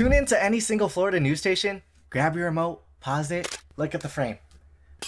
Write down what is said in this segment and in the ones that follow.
Tune in to any single Florida news station, grab your remote, pause it, look at the frame.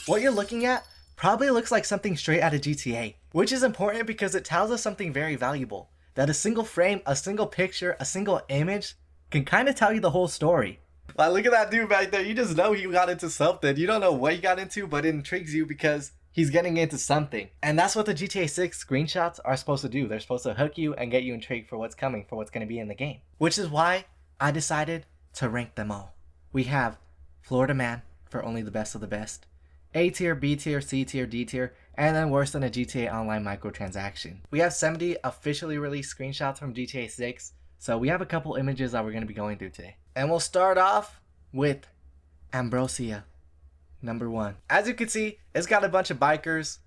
What you're looking at probably looks like something straight out of GTA, which is important because it tells us something very valuable. That a single frame, a single picture, a single image can kind of tell you the whole story. Like, look at that dude back there. You just know he got into something. You don't know what he got into, but it intrigues you because he's getting into something. And that's what the GTA 6 screenshots are supposed to do. They're supposed to hook you and get you intrigued for what's coming, for what's going to be in the game. Which is why I decided to rank them all. We have Florida Man for only the best of the best, A tier, B tier, C tier, D tier, and then worse than a GTA Online microtransaction. We have 70 officially released screenshots from GTA 6, so we have a couple images that we're going to be going through today. And we'll start off with Ambrosia, number 1. As you can see, it's got a bunch of bikers,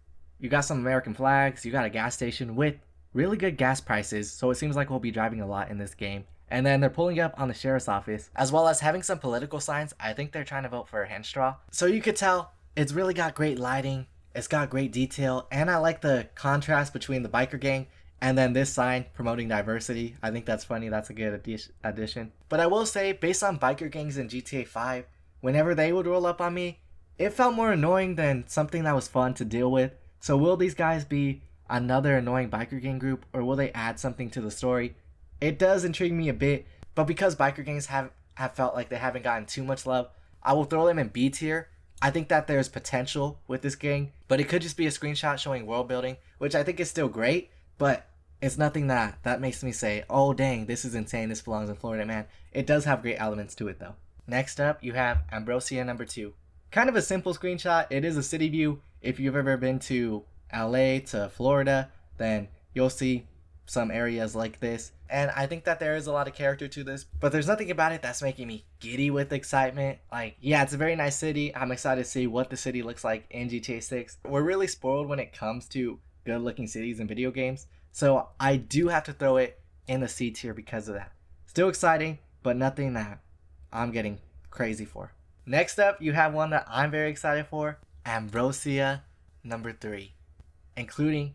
you got some American flags, you got a gas station with really good gas prices, so it seems like we'll be driving a lot in this game. And then they're pulling up on the sheriff's office, as well as having some political signs. I think they're trying to vote for a Henshaw. So you could tell it's really got great lighting, it's got great detail, and I like the contrast between the biker gang and then this sign promoting diversity. I think that's funny, that's a good addition. But I will say, based on biker gangs in GTA 5, whenever they would roll up on me, it felt more annoying than something that was fun to deal with. So will these guys be another annoying biker gang group, or will they add something to the story? It does intrigue me a bit, but because biker gangs have felt like they haven't gotten too much love, I will throw them in B tier. I think that there's potential with this gang, but it could just be a screenshot showing world building, which I think is still great, but it's nothing that makes me say, oh dang, this is insane, this belongs in Florida Man. It does have great elements to it though. Next up, you have Ambrosia number 2. Kind of a simple screenshot. It is a city view. If you've ever been to LA to Florida, then you'll see some areas like this, and I think that there is a lot of character to this, but there's nothing about it that's making me giddy with excitement. Like, yeah, it's a very nice city. I'm excited to see what the city looks like in GTA 6. We're really spoiled when it comes to good looking cities in video games, so I do have to throw it in the C tier because of that. Still exciting, but nothing that I'm getting crazy for. Next up, you have one that I'm very excited for, Ambrosia number 3, including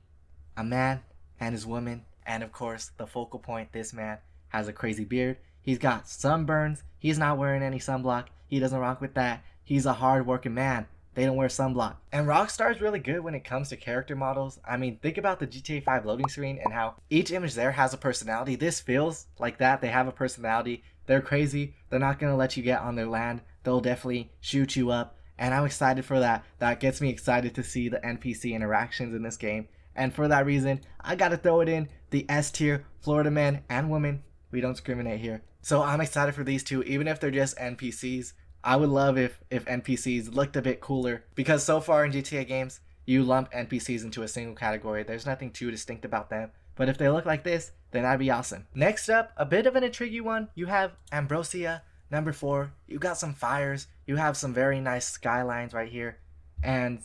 a man and his woman. And of course, the focal point, this man has a crazy beard. He's got sunburns. He's not wearing any sunblock. He doesn't rock with that. He's a hard-working man. They don't wear sunblock. And Rockstar is really good when it comes to character models. I mean, think about the GTA 5 loading screen and how each image there has a personality. This feels like that. They have a personality. They're crazy. They're not going to let you get on their land. They'll definitely shoot you up. And I'm excited for that. That gets me excited to see the NPC interactions in this game. And for that reason, I gotta throw it in the S tier, Florida Man and woman. We don't discriminate here. So I'm excited for these two, even if they're just NPCs. I would love if NPCs looked a bit cooler, because so far in GTA games, you lump NPCs into a single category. There's nothing too distinct about them. But if they look like this, then that'd be awesome. Next up, a bit of an intriguing one. You have Ambrosia number 4. You got some fires. You have some very nice skylines right here. And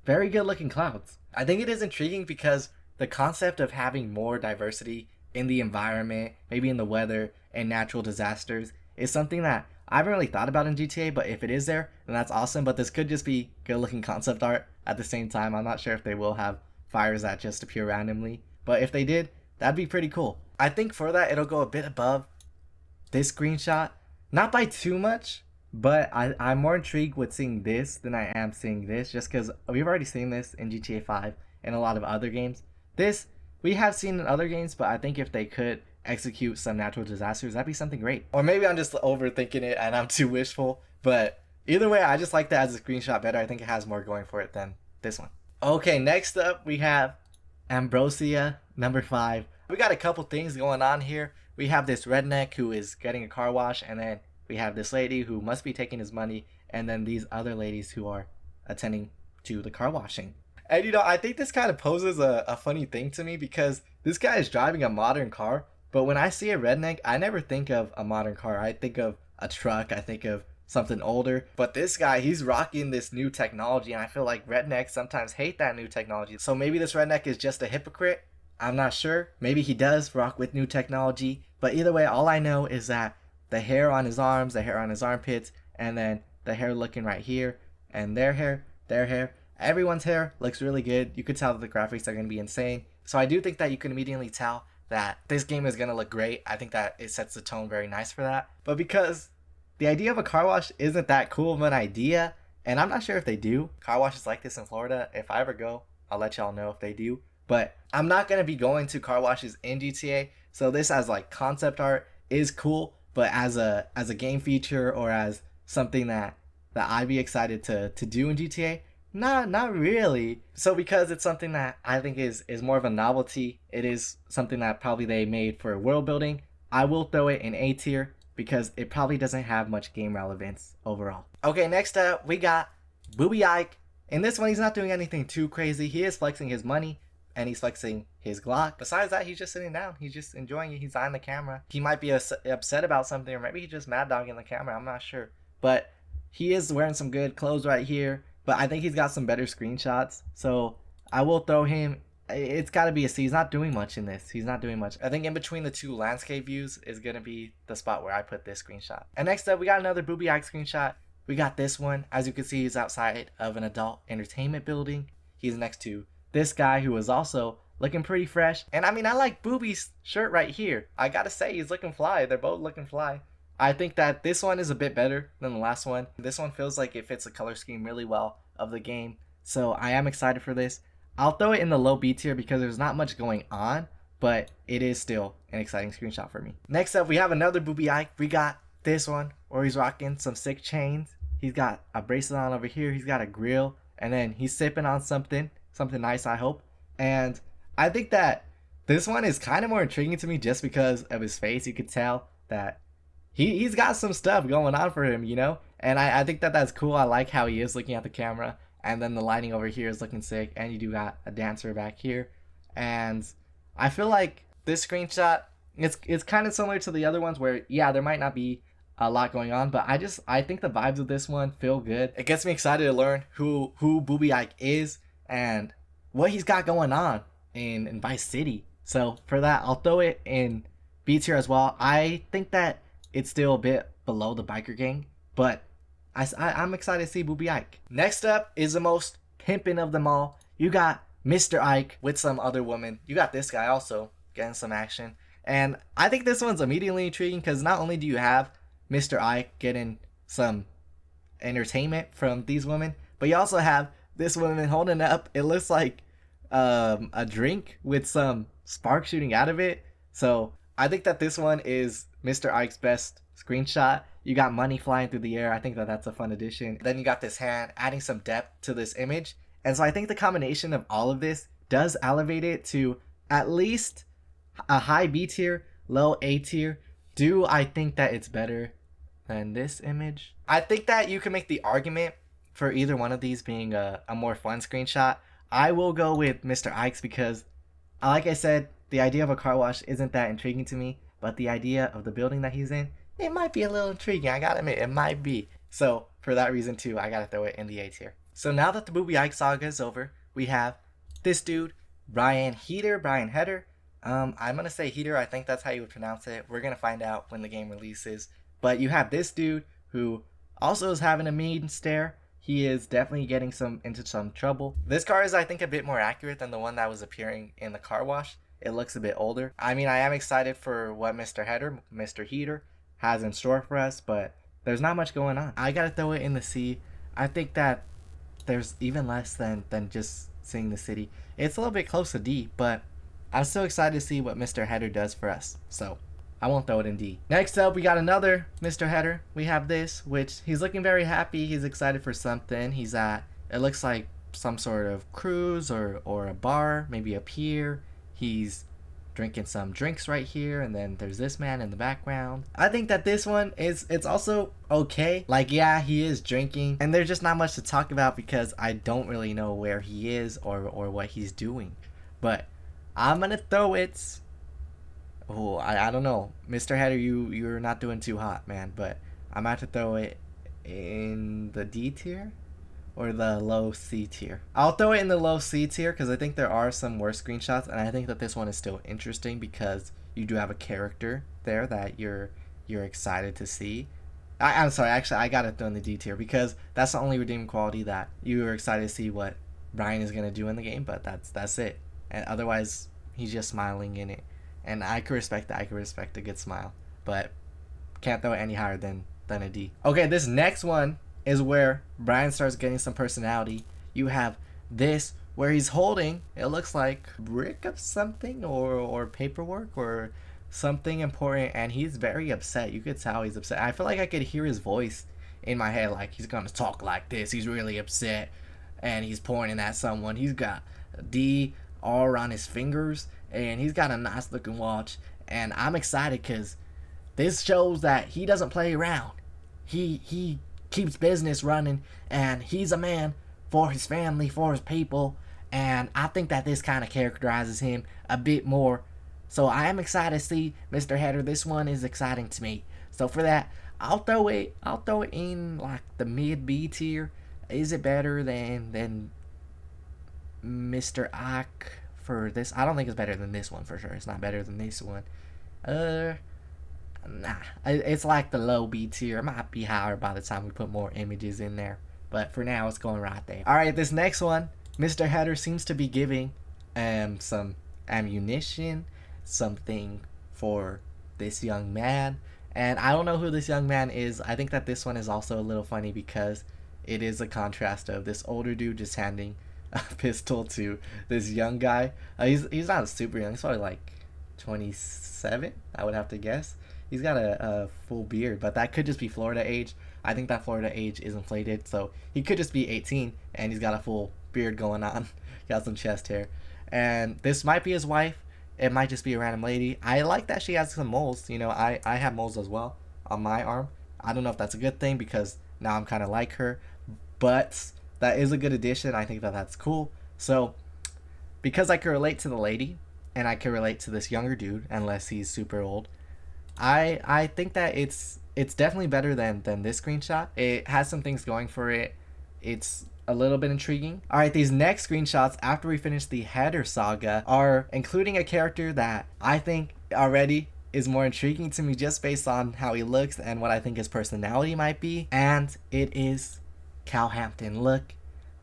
very good looking clouds. I think it is intriguing because the concept of having more diversity in the environment, maybe in the weather and natural disasters, is something that I haven't really thought about in GTA, but if it is there, then that's awesome. But this could just be good looking concept art at the same time. I'm not sure if they will have fires that just appear randomly, but if they did, that'd be pretty cool. I think for that, it'll go a bit above this screenshot. Not by too much, but I'm more intrigued with seeing this than I am seeing this, just because we've already seen this in GTA 5 and a lot of other games. This, we have seen in other games, but I think if they could execute some natural disasters, that'd be something great. Or maybe I'm just overthinking it and I'm too wishful, but either way, I just like that as a screenshot better. I think it has more going for it than this one. Okay, next up, we have Ambrosia number 5. We got a couple things going on here. We have this redneck who is getting a car wash, and then we have this lady who must be taking his money, and then these other ladies who are attending to the car washing. And you know, I think this kind of poses a funny thing to me, because this guy is driving a modern car, but when I see a redneck, I never think of a modern car. I think of a truck, I think of something older. But this guy, he's rocking this new technology, and I feel like rednecks sometimes hate that new technology. So maybe this redneck is just a hypocrite. I'm not sure. Maybe he does rock with new technology. But either way, all I know is that the hair on his arms, the hair on his armpits, and then the hair looking right here, and their hair, everyone's hair looks really good. You could tell that the graphics are going to be insane. So I do think that you can immediately tell that this game is gonna look great. I think that it sets the tone very nice for that. But because the idea of a car wash isn't that cool of an idea, and I'm not sure if they do car washes like this in Florida. If I ever go, I'll let y'all know if they do. But I'm not gonna be going to car washes in GTA, so this as like concept art is cool. But as a game feature or as something that I'd be excited to do in GTA, not really. So because it's something that I think is more of a novelty, it is something that probably they made for world building. I will throw it in A tier because it probably doesn't have much game relevance overall. Okay, next up we got Booby Ike. In this one, he's not doing anything too crazy. He is flexing his money and he's flexing his Glock. Besides that, he's just sitting down. He's just enjoying it. He's eyeing the camera. He might be upset about something, or maybe he's just mad dogging the camera. I'm not sure. But he is wearing some good clothes right here. But I think he's got some better screenshots. So I will throw him. It's got to be a C. He's not doing much in this. He's not doing much. I think in between the two landscape views is going to be the spot where I put this screenshot. And next up, we got another Booby Ike screenshot. We got this one. As you can see, he's outside of an adult entertainment building. He's next to this guy who is also looking pretty fresh. And I mean, I like Booby's shirt right here. I gotta say, he's looking fly. They're both looking fly. I think that this one is a bit better than the last one. This one feels like it fits the color scheme really well of the game. So I am excited for this. I'll throw it in the low B tier because there's not much going on, but it is still an exciting screenshot for me. Next up, we have another Booby Ike. We got this one where he's rocking some sick chains. He's got a bracelet on over here. He's got a grill, and then he's sipping on something nice, I hope. And I think that this one is kind of more intriguing to me just because of his face. You could tell that he's got some stuff going on for him, you know? And I think that that's cool. I like how he is looking at the camera. And then the lighting over here is looking sick. And you do got a dancer back here. And I feel like this screenshot, it's kind of similar to the other ones where, yeah, there might not be a lot going on, but I think the vibes of this one feel good. It gets me excited to learn who Booby Ike is and what he's got going on in Vice City. So for that, I'll throw it in B tier as well. I think that it's still a bit below the biker gang, but I'm excited to see Booby Ike. Next up is the most pimpin' of them all. You got Mr. Ike with some other woman. You got this guy also getting some action. And I think this one's immediately intriguing because not only do you have Mr. Ike getting some entertainment from these women, but you also have this woman holding up, it looks like a drink with some spark shooting out of it. So I think that this one is Mr. Ike's best screenshot. You got money flying through the air. I think that that's a fun addition. Then you got this hand adding some depth to this image. And so I think the combination of all of this does elevate it to at least a high B tier, low A tier. Do I think that it's better than this image? I think that you can make the argument for either one of these being a more fun screenshot. I will go with Mr. Ike's because, like I said, the idea of a car wash isn't that intriguing to me, but the idea of the building that he's in, it might be a little intriguing. I gotta admit, it might be. So for that reason too, I gotta throw it in the A tier. So now that the Booby Ike saga is over, we have this dude, Brian Heder. I'm gonna say Heater. I think that's how you would pronounce it. We're gonna find out when the game releases. But you have this dude who also is having a mean stare. He is definitely getting into some trouble. This car is, I think, a bit more accurate than the one that was appearing in the car wash. It looks a bit older. I mean, I am excited for what Mr. Heater has in store for us, but there's not much going on. I gotta throw it in the C. I think that there's even less than just seeing the city. It's a little bit close to D, but I'm still excited to see what Mr. Header does for us. So I won't throw it in D. Next up, we got another Mr. Header. We have this, which he's looking very happy. He's excited for something. He's at, it looks like some sort of cruise or a bar, maybe a pier. He's drinking some drinks right here, and then there's this man in the background. I think that this one it's also okay. Like, yeah, he is drinking, and there's just not much to talk about because I don't really know where he is or what he's doing. But I'm gonna throw it. Oh, I don't know, Mr. Header, you're not doing too hot, man. But I'm about to throw it in the D tier or the low C tier. I'll throw it in the low C tier because I think there are some worse screenshots, and I think that this one is still interesting because you do have a character there that you're excited to see. I'm sorry, actually, I gotta throw in the D tier because that's the only redeeming quality that you are excited to see what Brian is gonna do in the game. But that's it, and otherwise he's just smiling in it. And I can respect that. I can respect a good smile. But can't throw it any higher than a D. Okay, this next one is where Brian starts getting some personality. You have this where he's holding, it looks like a brick of something or paperwork or something important, and he's very upset. You could tell he's upset. I feel like I could hear his voice in my head, like he's gonna talk like this. He's really upset, and he's pointing at someone. He's got a D all around his fingers, and he's got a nice looking watch. And I'm excited because this shows that he doesn't play around. He keeps business running, and he's a man for his family, for his people, and I think that this kind of characterizes him a bit more. So I am excited to see Mr. Header. This one is exciting to me. So for that, I'll throw it in like the mid B tier. Is it better than Mr. Ike for this? I don't think it's better than this one for sure. It's not better than this one. Nah, it's like the low B tier. It might be higher by the time we put more images in there, but for now it's going right there. All right, this next one, Mr. Header seems to be giving some ammunition, something for this young man, and I don't know who this young man is. I think that this one is also a little funny because it is a contrast of this older dude just handing a pistol to this young guy. He's not super young. He's probably like 27, I would have to guess. He's got a full beard, but that could just be Florida age. I think that Florida age is inflated, so he could just be 18 and he's got a full beard going on. Got some chest hair. And this might be his wife. It might just be a random lady. I like that she has some moles. You know, I have moles as well on my arm. I don't know if that's a good thing because now I'm kind of like her, but that is a good addition. I think that that's cool. So because I can relate to the lady and I can relate to this younger dude, unless he's super old, I think that it's definitely better than this screenshot. It has some things going for it. It's a little bit intriguing. All right, these next screenshots after we finish the Header saga are including a character that I think already is more intriguing to me just based on how he looks and what I think his personality might be, and it is Cal Hampton. Look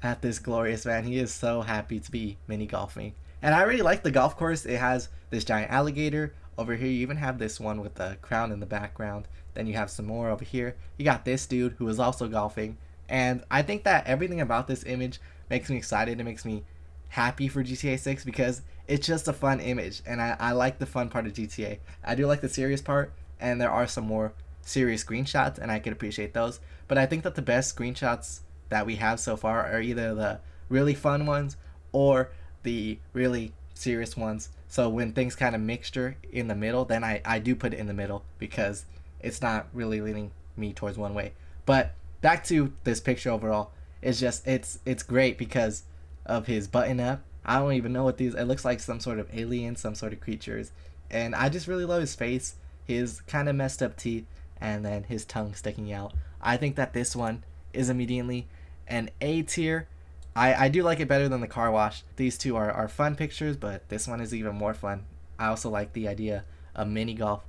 at this glorious man. He is so happy to be mini golfing, and I really like the golf course. It has this giant alligator. Over here, you even have this one with the crown in the background. Then you have some more over here. You got this dude who is also golfing. And I think that everything about this image makes me excited. It makes me happy for GTA 6 because it's just a fun image. And I like the fun part of GTA. I do like the serious part. And there are some more serious screenshots. And I can appreciate those. But I think that the best screenshots that we have so far are either the really fun ones or the really serious ones. So when things kind of mixture in the middle, then I do put it in the middle because it's not really leaning me towards one way. But back to this picture overall, it's just it's great because of his button up. I don't even know what these, it looks like some sort of alien, some sort of creatures, and I just really love his face, his kind of messed up teeth, and then his tongue sticking out. I think that this one is immediately an A tier. I do like it better than the car wash. These two are fun pictures, but this one is even more fun. I also like the idea of mini golf,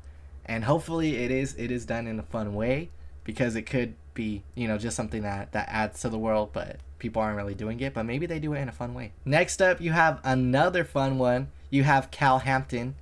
and hopefully it is done in a fun way because it could be, you know, just something that adds to the world, but people aren't really doing it, but maybe they do it in a fun way. Next up, you have another fun one. You have Cal Hampton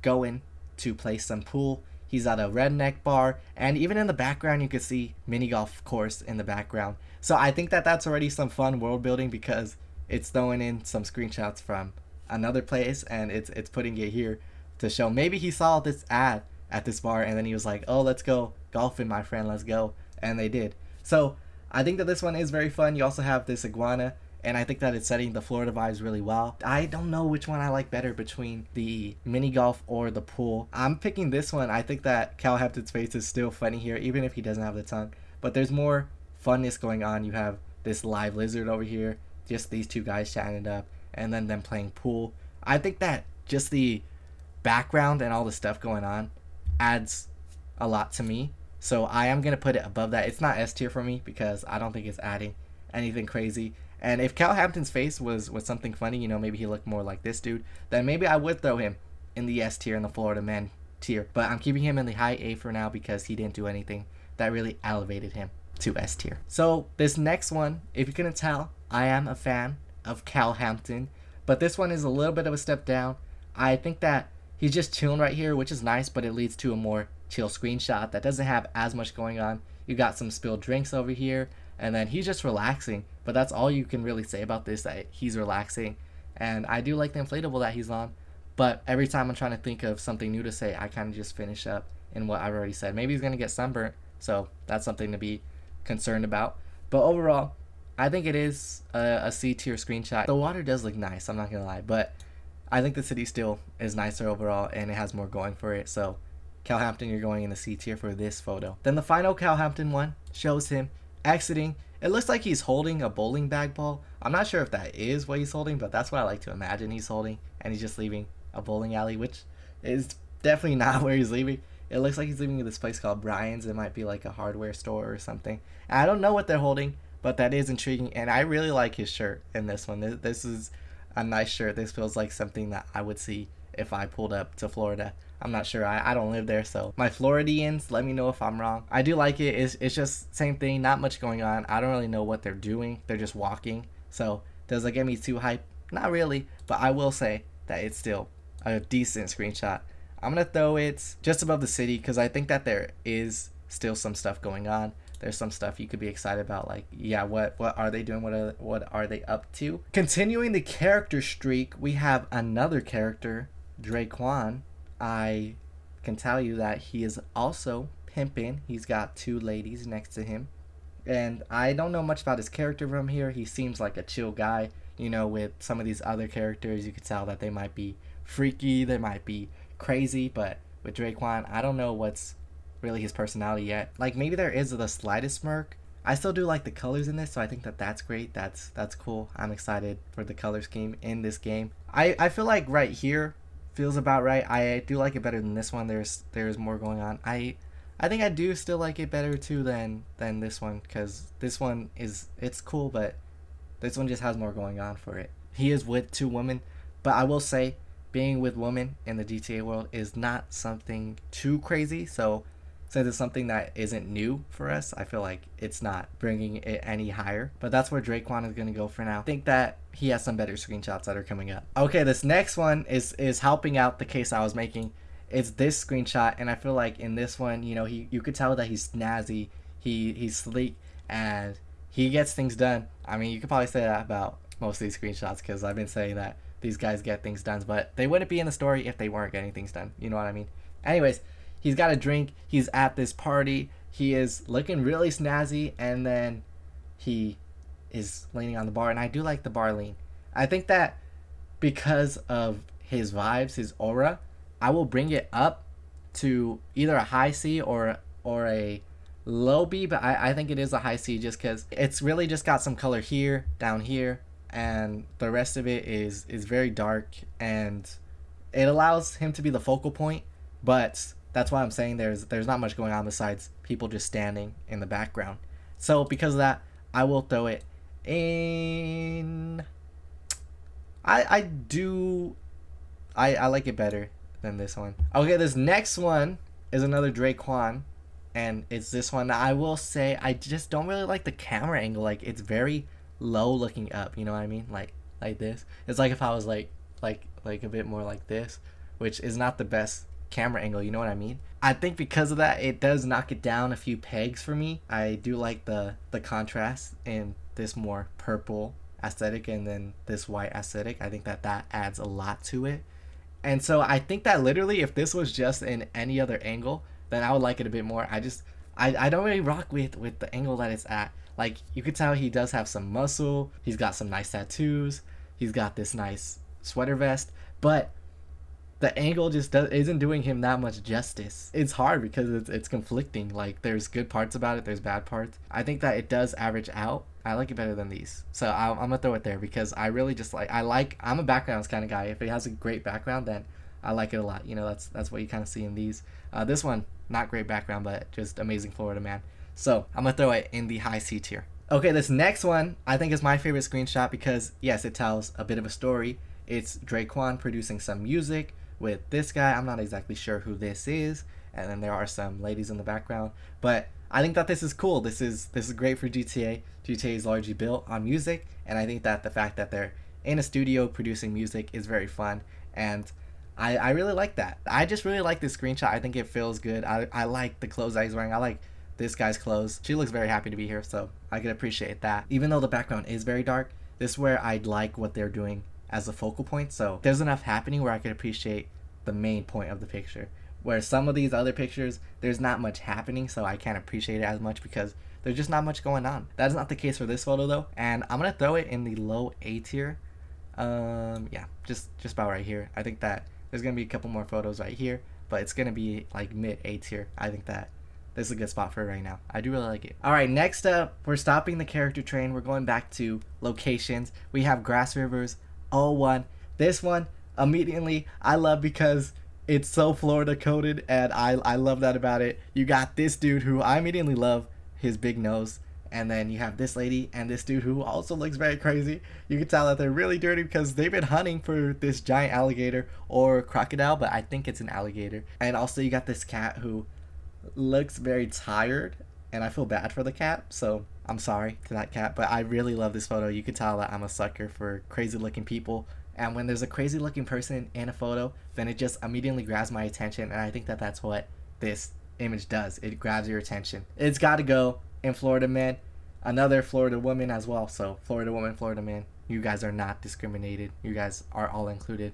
going to play some pool. He's at a redneck bar, and even in the background you can see mini golf course in the background. So I think that that's already some fun world building because it's throwing in some screenshots from another place and it's putting it here to show maybe he saw this ad at this bar and then he was like, oh, let's go golfing, my friend, let's go. And they did. So I think that this one is very fun. You also have this iguana, and I think that it's setting the Florida vibes really well. I don't know which one I like better between the mini golf or the pool. I'm picking this one. I think that Cal Hampton's face is still funny here, even if he doesn't have the tongue. But there's more funness going on. You have this live lizard over here, just these two guys chatting it up, and then them playing pool. I think that just the background and all the stuff going on adds a lot to me. So I am going to put it above that. It's not S tier for me because I don't think it's adding anything crazy. And if Cal Hampton's face was something funny, you know, maybe he looked more like this dude, then maybe I would throw him in the S tier, in the Florida man tier. But I'm keeping him in the high A for now because he didn't do anything that really elevated him to S tier. So this next one, if you couldn't tell, I am a fan of Cal Hampton, but this one is a little bit of a step down. I think that He's just chilling right here, which is nice, but it leads to a more chill screenshot that doesn't have as much going on. You got some spilled drinks over here, and then he's just relaxing. But that's all you can really say about this, that he's relaxing. And I do like the inflatable that he's on, but every time I'm trying to think of something new to say, I kind of just finish up in what I've already said. Maybe he's going to get sunburnt, so that's something to be concerned about. But overall, I think it is a C tier screenshot. The water does look nice, I'm not going to lie, but I think the city still is nicer overall, and it has more going for it. So Calhampton, you're going in the C tier for this photo. Then the final Calhampton one shows him exiting. It looks like he's holding a bowling bag ball. I'm not sure if that is what he's holding, but that's what I like to imagine he's holding. And he's just leaving a bowling alley, which is definitely not where he's leaving. It looks like he's leaving this place called Brian's. It might be like a hardware store or something. And I don't know what they're holding, but that is intriguing. And I really like his shirt in this one. This is a nice shirt. This feels like something that I would see if I pulled up to Florida. I'm not sure. I don't live there, so my Floridians, let me know if I'm wrong. I do like it. It's just same thing, not much going on. I don't really know what they're doing. They're just walking. So does it get me too hype? Not really, but I will say that it's still a decent screenshot. I'm going to throw it just above the city because I think that there is still some stuff going on. There's some stuff you could be excited about, like, yeah, what are they doing? What are they up to? Continuing the character streak, we have another character, Draquan. I can tell you that he is also pimping. He's got two ladies next to him. And I don't know much about his character from here. He seems like a chill guy. You know, with some of these other characters, you could tell that they might be freaky, they might be crazy. But with Draquan, I don't know what's really his personality yet. Like, maybe there is the slightest smirk. I still do like the colors in this, so I think that that's great. That's cool. I'm excited for the color scheme in this game. I feel like right here feels about right. I do like it better than this one. There's more going on. I think I do still like it better too than this one, because this one it's cool, but this one just has more going on for it. He is with two women, but I will say being with women in the GTA world is not something too crazy. So since it's something that isn't new for us, I feel like it's not bringing it any higher. But that's where Draquan is going to go for now. I think that he has some better screenshots that are coming up. Okay, this next one is helping out the case I was making. It's this screenshot, and I feel like in this one, you know, you could tell that he's snazzy, he's sleek, and he gets things done. I mean, you could probably say that about most of these screenshots, because I've been saying that these guys get things done, but they wouldn't be in the story if they weren't getting things done. You know what I mean? Anyways, he's got a drink. He's at this party. He is looking really snazzy, and then he is leaning on the bar, and I do like the bar lean. I think that because of his vibes, his aura, I will bring it up to either a high C or a low B, but I think it is a high C just because it's really just got some color here, down here, and the rest of it is very dark, and it allows him to be the focal point, but that's why I'm saying there's not much going on besides people just standing in the background. So because of that, I will throw it in. I like it better than this one. Okay, this next one is another Draquan, and it's this one. I will say I just don't really like the camera angle. Like, it's very low looking up, you know what I mean? Like this. It's like if I was like a bit more like this, which is not the best camera angle, you know what I mean? I think because of that, it does knock it down a few pegs for me. I do like the contrast in this more purple aesthetic and then this white aesthetic. I think that adds a lot to it. And so I think that literally if this was just in any other angle, then I would like it a bit more. I don't really rock with the angle that it's at. Like, you could tell he does have some muscle. He's got some nice tattoos. He's got this nice sweater vest. But the angle just isn't doing him that much justice. It's hard because it's conflicting. Like, there's good parts about it. There's bad parts. I think that it does average out. I like it better than these. So I'm going to throw it there because I really just I'm a backgrounds kind of guy. If it has a great background, then I like it a lot. You know, that's what you kind of see in these. This one, not great background, but just amazing Florida man. So I'm going to throw it in the high C tier. Okay, this next one I think is my favorite screenshot because, yes, it tells a bit of a story. It's Draquan producing some music with this guy. I'm not exactly sure who this is. And then there are some ladies in the background. But I think that this is cool. This is great for GTA. GTA is largely built on music. And I think that the fact that they're in a studio producing music is very fun. And I really like that. I just really like this screenshot. I think it feels good. I like the clothes that he's wearing. I like this guy's clothes. She looks very happy to be here, so I can appreciate that. Even though the background is very dark, this is where I'd like what they're doing as a focal point. So there's enough happening where I can appreciate the main point of the picture. Where some of these other pictures, there's not much happening, so I can't appreciate it as much because there's just not much going on. That is not the case for this photo though, and I'm gonna throw it in the low A tier. Yeah, just about right here. I think that there's gonna be a couple more photos right here, but it's gonna be like mid A tier. I think that this is a good spot for it right now. I do really like it. All right, next up, we're stopping the character train. We're going back to locations. We have Grass Rivers 01. This one, immediately, I love because it's so Florida coded, and I love that about it. You got this dude who I immediately love his big nose. And then you have this lady and this dude who also looks very crazy. You can tell that they're really dirty because they've been hunting for this giant alligator or crocodile, but I think it's an alligator. And also you got this cat who looks very tired, and I feel bad for the cat, so I'm sorry to that cat, but I really love this photo. You can tell that I'm a sucker for crazy looking people, and when there's a crazy looking person in a photo, then it just immediately grabs my attention, and I think that that's what this image does. It grabs your attention. It's got to go in Florida man, another Florida woman as well. So Florida woman, Florida man, you guys are not discriminated. You guys are all included,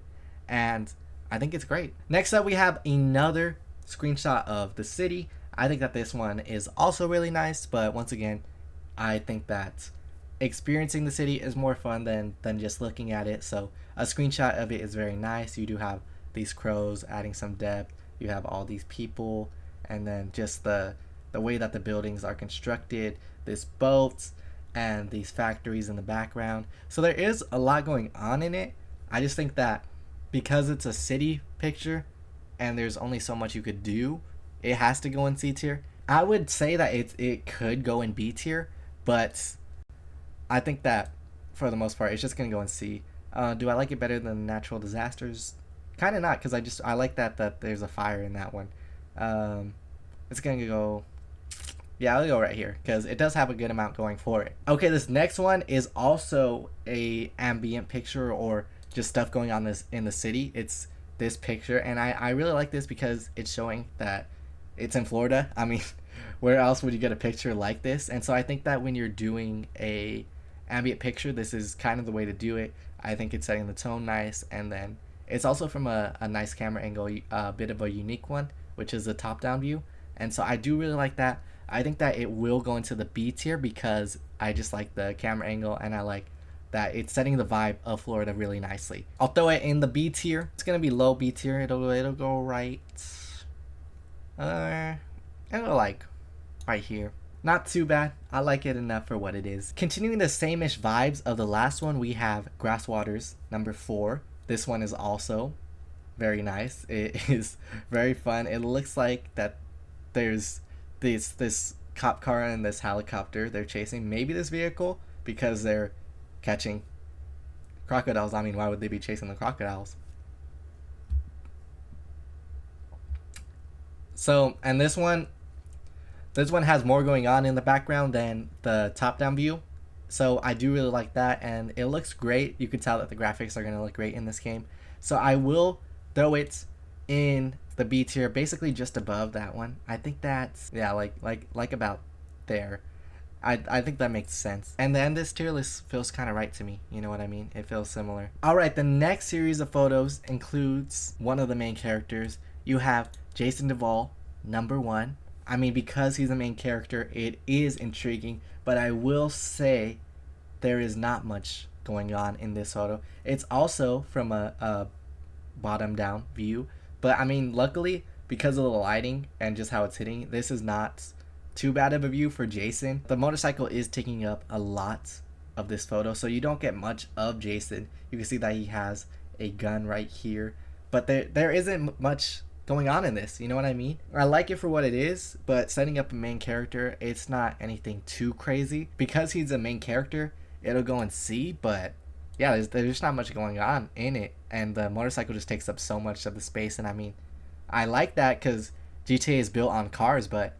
and I think it's great. Next up, we have another screenshot of the city. I think that this one is also really nice, but once again, I think that experiencing the city is more fun than just looking at it. So a screenshot of it is very nice. You do have these crows adding some depth. You have all these people, and then just the way that the buildings are constructed, this boat, and these factories in the background. So there is a lot going on in it. I just think that because it's a city picture and there's only so much you could do, it has to go in C tier. I would say that it could go in B tier, but I think that for the most part it's just gonna go in C. Do I like it better than natural disasters? Kind of not, because I like that there's a fire in that one. It's gonna go, yeah, I'll go right here because it does have a good amount going for it. Okay, this next one is also a ambient picture or just stuff going on in the city. It's this picture, and I really like this because it's showing that it's in Florida. I mean, where else would you get a picture like this? And so I think that when you're doing a ambient picture, this is kind of the way to do it. I think it's setting the tone nice, and then it's also from a nice camera angle, a bit of a unique one, which is a top-down view. And so I do really like that. I think that it will go into the B tier because I just like the camera angle, and I like that it's setting the vibe of Florida really nicely. I'll throw it in the B tier. It's gonna be low B tier. It'll go right. It'll go like right here. Not too bad. I like it enough for what it is. Continuing the same-ish vibes of the last one, we have Grass Waters number 4. This one is also very nice. It is very fun. It looks like that there's this cop car and this helicopter they're chasing. Maybe this vehicle, because they're catching crocodiles. I mean, why would they be chasing the crocodiles? So, and this one has more going on in the background than the top-down view. So I do really like that, and it looks great. You can tell that the graphics are going to look great in this game. So I will throw it in the B tier, basically just above that one. I think that's, yeah, like about there. I think that makes sense. And then this tier list feels kind of right to me. You know what I mean? It feels similar. All right, the next series of photos includes one of the main characters. You have Jason Duvall, number 1. I mean, because he's the main character, it is intriguing, but I will say there is not much going on in this photo. It's also from a bottom down view, but I mean, luckily, because of the lighting and just how it's hitting, this is not too bad of a view for Jason. The motorcycle is taking up a lot of this photo, so you don't get much of Jason. You can see that he has a gun right here, but there isn't much going on in this, you know what I mean? I like it for what it is, but setting up a main character, it's not anything too crazy. Because he's a main character, it'll go in C, but yeah, there's just not much going on in it, and the motorcycle just takes up so much of the space. And I mean, I like that because GTA is built on cars, but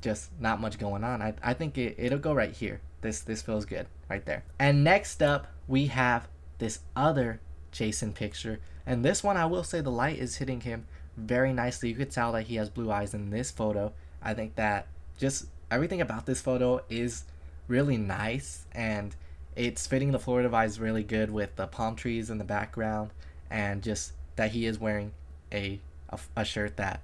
just not much going on. I think it'll go right here. This feels good right there. And next up, we have this other Jason picture, And this one, I will say the light is hitting him very nicely. You could tell that he has blue eyes in this photo. I think that just everything about this photo is really nice, and it's fitting the Florida vibes really good with the palm trees in the background, and just that he is wearing a shirt that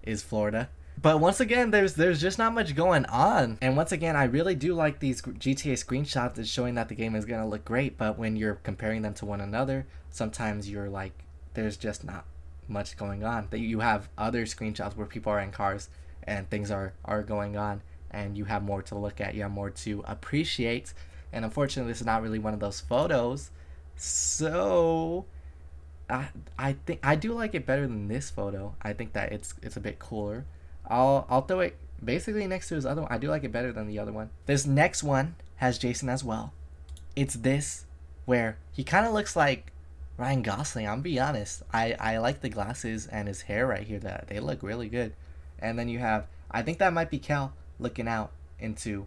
is Florida. But once again, there's just not much going on. And once again, I really do like these GTA screenshots. It's showing that the game is gonna look great, but when you're comparing them to one another, sometimes you're like, there's just not much going on. That you have other screenshots where people are in cars and things are going on, and you have more to look at, you have more to appreciate. And unfortunately, this is not really one of those photos. So I think I do like it better than this photo. I think that it's a bit cooler. I'll throw it basically next to his other one. I do like it better than the other one. This next one has Jason as well. It's this where he kind of looks like Ryan Gosling. I'm gonna be honest. I like the glasses and his hair right here. That they look really good. And then you have, I think that might be Cal looking out into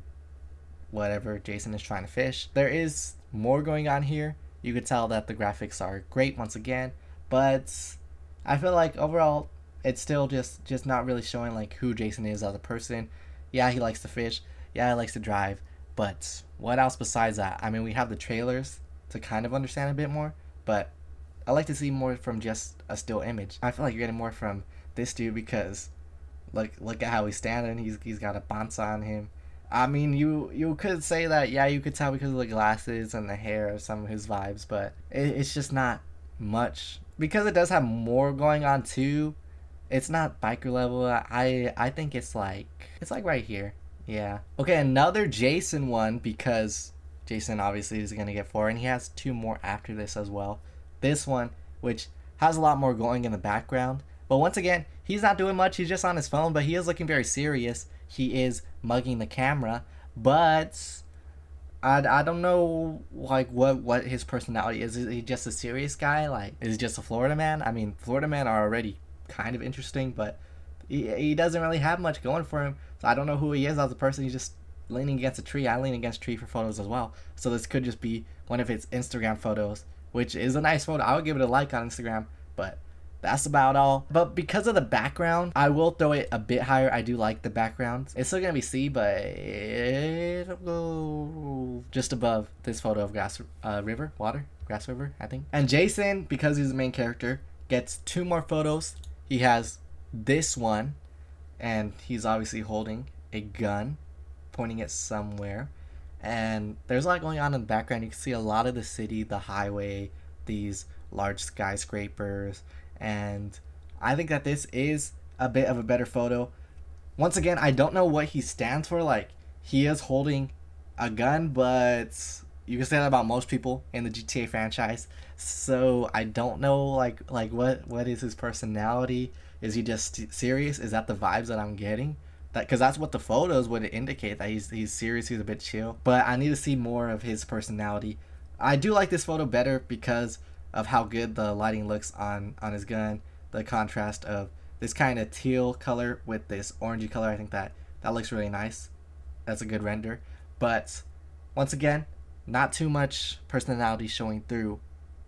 whatever Jason is trying to fish. There is more going on here. You could tell that the graphics are great once again, but I feel like overall it's still just not really showing like who Jason is as a person. Yeah, he likes to fish. Yeah, he likes to drive. But what else besides that? I mean, we have the trailers to kind of understand a bit more, but I like to see more from just a still image. I feel like you're getting more from this dude because look at how he's standing. He's got a bonza on him. I mean, you could say that, yeah, you could tell because of the glasses and the hair of some of his vibes, but it's just not much. Because it does have more going on too, it's not biker level. I think it's like right here. Yeah. Okay, another Jason one, because Jason obviously is going to get 4, and he has 2 more after this as well. This one, which has a lot more going in the background. But once again, he's not doing much. He's just on his phone, but he is looking very serious. He is mugging the camera, but I don't know like what his personality is. Is he just a serious guy? Like, is he just a Florida man? I mean, Florida men are already kind of interesting, but he doesn't really have much going for him. So I don't know who he is as a person. He's just leaning against a tree. I lean against a tree for photos as well. So this could just be one of his Instagram photos, which is a nice photo. I would give it a like on Instagram, but that's about all. But because of the background, I will throw it a bit higher. I do like the background. It's still gonna be C, but it'll go just above this photo of grass river, I think. And Jason, because he's the main character, gets 2 more photos. He has this one, and he's obviously holding a gun, pointing it somewhere. And there's a lot going on in the background. You can see a lot of the city, the highway, these large skyscrapers, and I think that this is a bit of a better photo. Once again, I don't know what he stands for. Like, he is holding a gun, but you can say that about most people in the GTA franchise. So I don't know like what is his personality. Is he just serious? Is that the vibes that I'm getting? That, because that's what the photos would indicate, that he's serious, he's a bit chill. But I need to see more of his personality. I do like this photo better because of how good the lighting looks on his gun. The contrast of this kind of teal color with this orangey color, I think that looks really nice. That's a good render. But once again, not too much personality showing through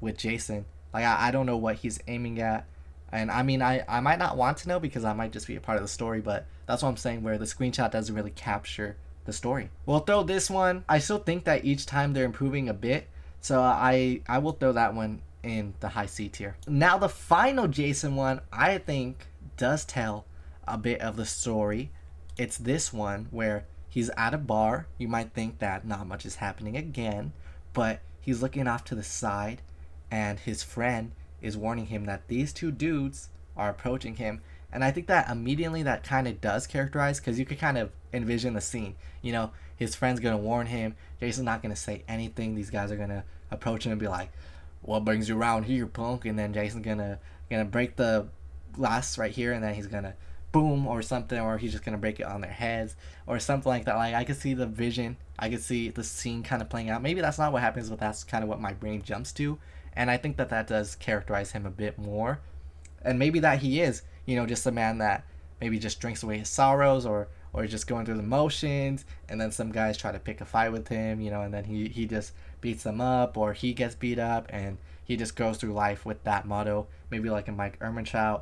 with Jason. Like, I don't know what he's aiming at. And I mean, I might not want to know because I might just be a part of the story, but that's what I'm saying, where the screenshot doesn't really capture the story. We'll throw this one. I still think that each time they're improving a bit, so I will throw that one in the high C tier. Now the final Jason one, I think, does tell a bit of the story. It's this one where he's at a bar. You might think that not much is happening again, but he's looking off to the side, and his friend is warning him that these 2 dudes are approaching him. And I think that immediately that kind of does characterize, because you could kind of envision the scene. You know, his friend's going to warn him. Jason's not going to say anything. These guys are going to approach him and be like, "What brings you around here, punk?" And then Jason's gonna break the glass right here, and then he's gonna boom or something, or he's just gonna break it on their heads or something like that. Like, I could see the vision. I could see the scene kind of playing out. Maybe that's not what happens, but that's kind of what my brain jumps to. And I think that does characterize him a bit more. And maybe that he is, you know, just a man that maybe just drinks away his sorrows, or or just going through the motions, and then some guys try to pick a fight with him, and then he just beats them up, or he gets beat up, and he just goes through life with that motto, maybe like a Mike Ehrmantraut,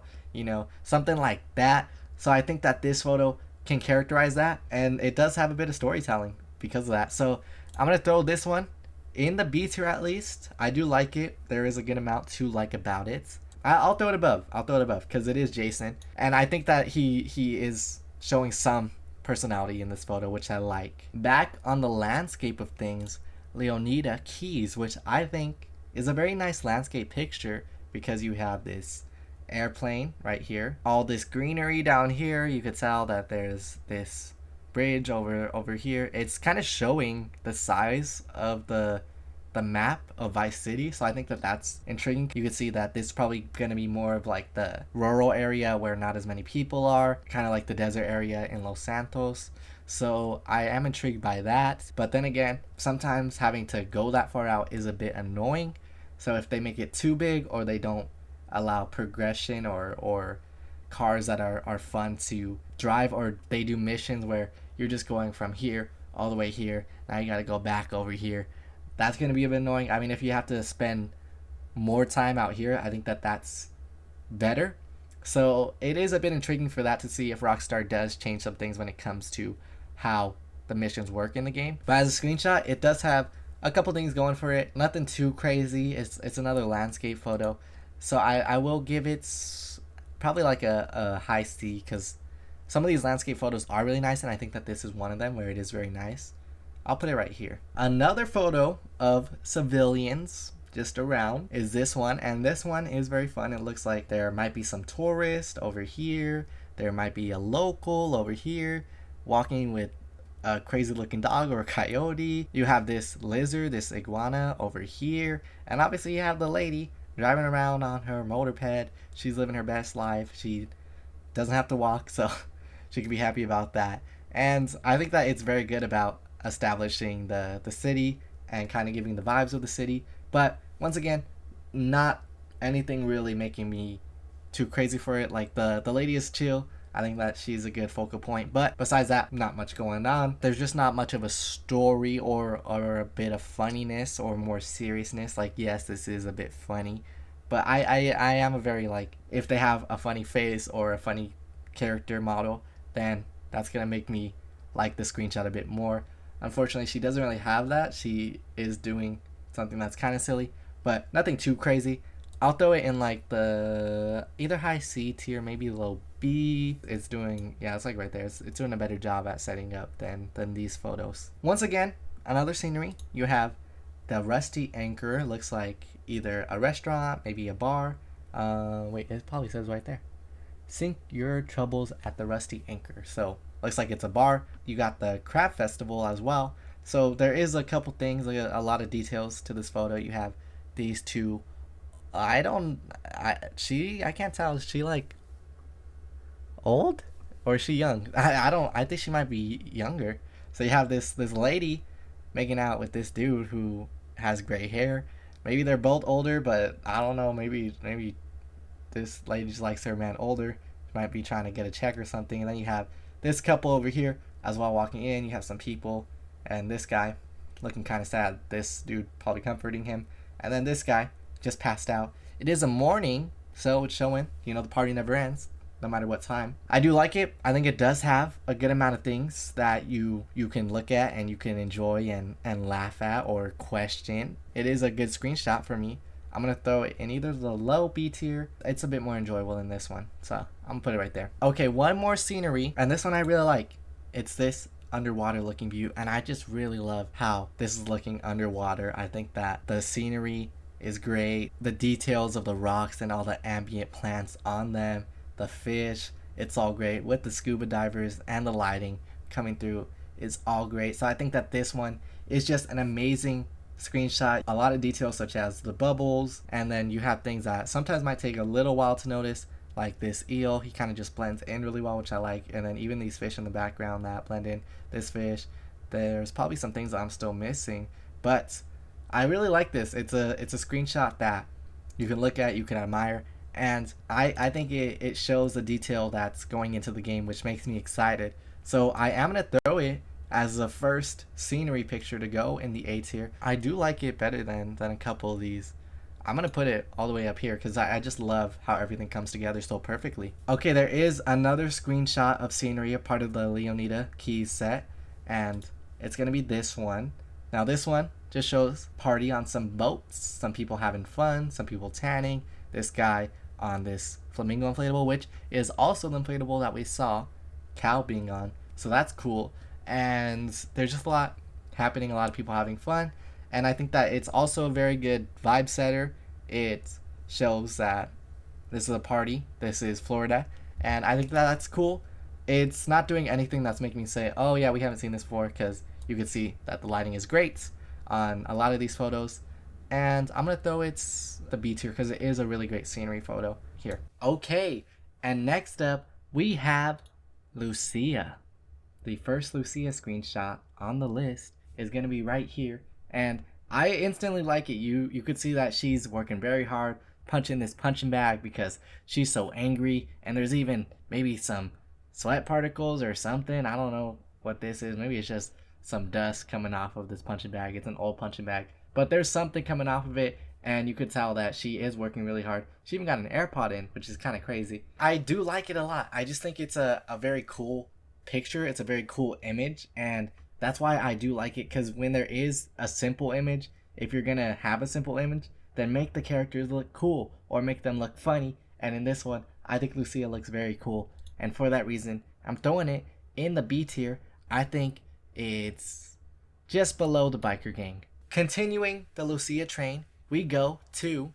something like that. So I think that this photo can characterize that, and it does have a bit of storytelling because of that. So I'm gonna throw this one in the B tier at least. I do like it. There is a good amount to like about it. I'll throw it above. I'll throw it above because it is Jason, and I think that he is showing some personality in this photo, which I like. Back on the landscape of things, Leonida Keys, which I think is a very nice landscape picture because you have this airplane right here, all this greenery down here. You could tell that there's this bridge over here. It's kind of showing the size of the map of Vice City, so I think that that's intriguing. You can see that this is probably going to be more of like the rural area where not as many people are, kind of like the desert area in Los Santos. So I am intrigued by that, but then again, sometimes having to go that far out is a bit annoying. So if they make it too big, or they don't allow progression, or cars that are fun to drive, or they do missions where you're just going from here all the way here, now you got to go back over here, that's going to be a bit annoying. I mean, if you have to spend more time out here, I think that that's better. So it is a bit intriguing for that, to see if Rockstar does change some things when it comes to how the missions work in the game. But as a screenshot, it does have a couple things going for it. Nothing too crazy. It's another landscape photo. So I will give it probably like a high C, because some of these landscape photos are really nice, and I think that this is one of them where it is very nice. I'll put it right here. Another photo of civilians just around is this one, and this one is very fun. It looks like there might be some tourist over here. There might be a local over here walking with a crazy looking dog or a coyote. You have this lizard, this iguana over here, and obviously you have the lady driving around on her moped. She's living her best life. She doesn't have to walk, so she can be happy about that. And I think that it's very good about establishing the city and kind of giving the vibes of the city. But once again, not anything really making me too crazy for it. Like the lady is chill. I think that she's a good focal point, but besides that, not much going on. There's just not much of a story or a bit of funniness or more seriousness. Like, yes, this is a bit funny, but I am a very, like, if they have a funny face or a funny character model, then that's gonna make me like the screenshot a bit more. Unfortunately, she doesn't really have that. She is doing something that's kind of silly, but nothing too crazy. I'll throw it in like the either high C tier, maybe low B. It's doing, yeah, it's like right there. It's doing a better job at setting up than these photos. Once again, another scenery. You have the Rusty Anchor. Looks like either a restaurant, maybe a bar. Wait, it probably says right there. Sink your troubles at the Rusty Anchor. So looks like it's a bar. You got the crab festival as well. So there is a couple things, like a lot of details to this photo. You have these two. I can't tell. Is she like old or is she young? I think she might be younger. So you have this lady making out with this dude who has gray hair. Maybe they're both older, but I don't know. Maybe this lady just likes her man older. She might be trying to get a check or something. And then you have this couple over here as well walking in. You have some people, and this guy looking kind of sad. This dude probably comforting him. And then this guy just passed out. It is a morning, so it's showing, the party never ends, no matter what time. I do like it. I think it does have a good amount of things that you can look at and you can enjoy and laugh at or question. It is a good screenshot for me. I'm going to throw it in either the low B tier. It's a bit more enjoyable than this one, so I'm going to put it right there. Okay, one more scenery, and this one I really like. It's this underwater looking view, and I just really love how this is looking underwater. I think that the scenery is great. The details of the rocks and all the ambient plants on them, the fish, it's all great. With the scuba divers and the lighting coming through, it's all great. So I think that this one is just an amazing screenshot. A lot of details such as the bubbles, and then you have things that sometimes might take a little while to notice, like this eel. He kind of just blends in really well, which I like. And then even these fish in the background that blend in. This fish, there's probably some things that I'm still missing, but I really like this. It's a screenshot that you can look at, you can admire, and I think it shows the detail that's going into the game, which makes me excited So I am going to throw it as the first scenery picture to go in the A tier. I do like it better than a couple of these. I'm going to put it all the way up here because I just love how everything comes together so perfectly. Okay, there is another screenshot of scenery, a part of the Leonida Keys set, and it's going to be this one. Now this one just shows party on some boats, some people having fun, some people tanning, this guy on this flamingo inflatable, which is also the inflatable that we saw Cal being on. So that's cool. And there's just a lot happening, a lot of people having fun. And I think that it's also a very good vibe setter. It shows that this is a party, this is Florida, and I think that that's cool. It's not doing anything that's making me say, oh yeah, we haven't seen this before, because you can see that the lighting is great on a lot of these photos. And I'm going to throw it's the B tier because it is a really great scenery photo here. Okay, and next up, we have Lucia. The first Lucia screenshot on the list is going to be right here. And I instantly like it. You could see that she's working very hard, punching this punching bag because she's so angry. And there's even maybe some sweat particles or something. I don't know what this is. Maybe it's just some dust coming off of this punching bag. It's an old punching bag. But there's something coming off of it. And you could tell that she is working really hard. She even got an AirPod in, which is kind of crazy. I do like it a lot. I just think it's a very cool picture. It's a very cool image. And that's why I do like it, because when there is a simple image, if you're going to have a simple image, then make the characters look cool or make them look funny. And in this one, I think Lucia looks very cool. And for that reason, I'm throwing it in the B tier. I think it's just below the biker gang. Continuing the Lucia train, we go to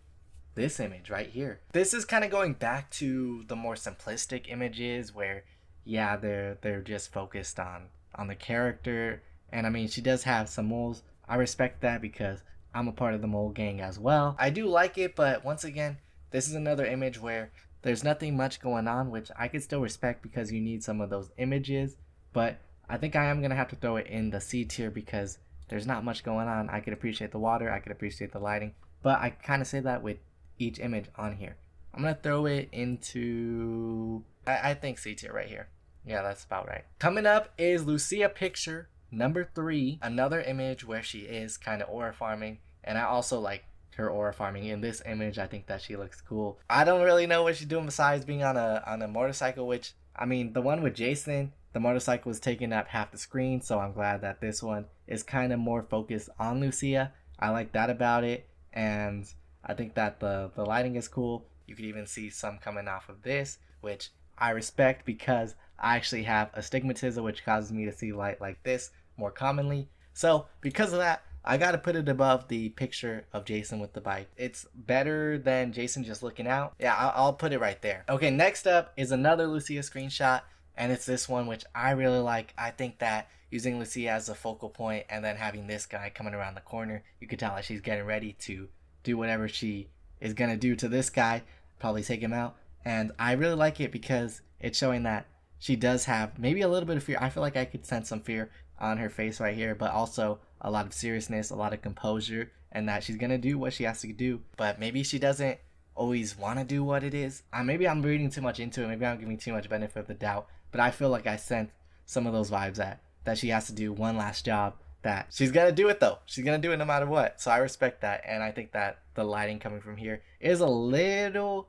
this image right here. This is kind of going back to the more simplistic images where, yeah, they're just focused on the character. And I mean, she does have some moles. I respect that because I'm a part of the mole gang as well. I do like it, but once again, this is another image where there's nothing much going on, which I could still respect because you need some of those images. But I think I am going to have to throw it in the C tier because there's not much going on. I could appreciate the water, I could appreciate the lighting, but I kind of say that with each image on here. I'm going to throw it into, I think C tier right here. Yeah, that's about right. Coming up is Lucia picture number 3, another image where she is kind of aura farming, and I also like her aura farming in this image. I think that she looks cool. I don't really know what she's doing besides being on a motorcycle, which, I mean, the one with Jason, the motorcycle was taking up half the screen, so I'm glad that this one is kind of more focused on Lucia. I like that about it, and I think that the lighting is cool. You could even see some coming off of this, which I respect because I actually have astigmatism, which causes me to see light like this more commonly. So because of that, I gotta put it above the picture of Jason with the bike. It's better than Jason just looking out. Yeah, I'll put it right there. Okay, next up is another Lucia screenshot, and it's this one, which I really like. I think that using Lucia as a focal point and then having this guy coming around the corner, you could tell that she's getting ready to do whatever she is gonna do to this guy, probably take him out. And I really like it because it's showing that she does have maybe a little bit of fear. I feel like I could sense some fear on her face right here, but also a lot of seriousness, a lot of composure, and that she's gonna do what she has to do. But maybe she doesn't always want to do what it is. Maybe I'm reading too much into it. Maybe I'm giving too much benefit of the doubt. But I feel like I sense some of those vibes that she has to do one last job. That she's gonna do it though. She's gonna do it no matter what. So I respect that, and I think that the lighting coming from here is a little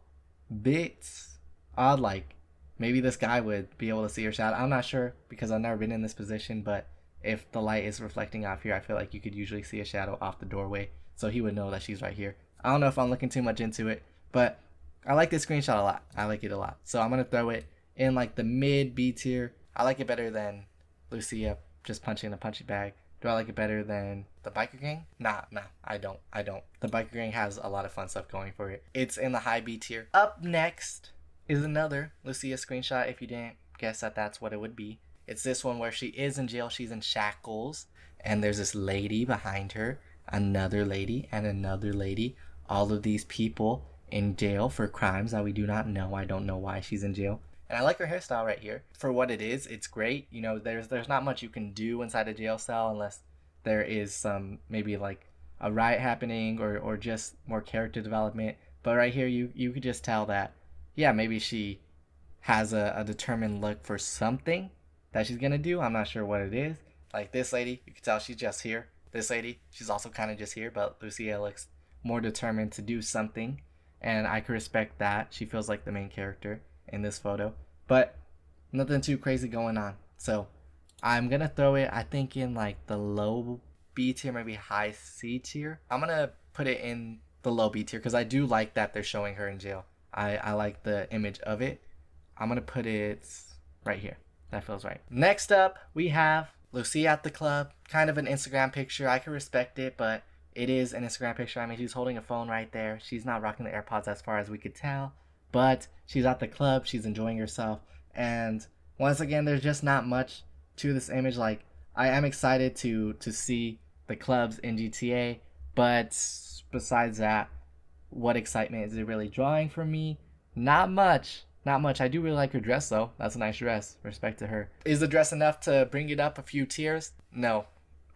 bit odd. Like maybe this guy would be able to see her shadow. I'm not sure because I've never been in this position, but if the light is reflecting off here, I feel like you could usually see a shadow off the doorway, so he would know that she's right here. I don't know if I'm looking too much into it, but I like this screenshot a lot. I like it a lot. So I'm going to throw it in like the mid B tier. I like it better than Lucia just punching the punching bag. Do I like it better than the biker gang? Nah, I don't. The biker gang has a lot of fun stuff going for it. It's in the high B tier. Up next is another Lucia screenshot, if you didn't guess that that's what it would be. It's this one where she is in jail. She's in shackles, and there's this lady behind her, another lady, and another lady. All of these people in jail for crimes that we do not know. I don't know why she's in jail. And I like her hairstyle right here. For what it is, it's great. You know, there's not much you can do inside a jail cell unless there is some, maybe like a riot happening or just more character development. But right here, you could just tell that, yeah, maybe she has a determined look for something. that she's gonna do. I'm not sure what it is. Like this lady, you can tell she's just here. This lady, she's also kind of just here, but Lucia looks more determined to do something, and I can respect that. She feels like the main character in this photo, but nothing too crazy going on. So I'm gonna throw it, I think, in like the low B tier, maybe high C tier. I'm gonna put it in the low B tier because I do like that they're showing her in jail. I like the image of it. I'm gonna put it right here. That feels right. Next up, we have Lucia at the club. Kind of an Instagram picture. I can respect it, but it is an Instagram picture. I mean, she's holding a phone right there. She's not rocking the AirPods as far as we could tell, but she's at the club. She's enjoying herself. And once again, there's just not much to this image. Like, I am excited to see the clubs in GTA, but besides that, what excitement is it really drawing for me? Not much. Not much. I do really like her dress though. That's a nice dress. Respect to her. Is the dress enough to bring it up a few tiers? No.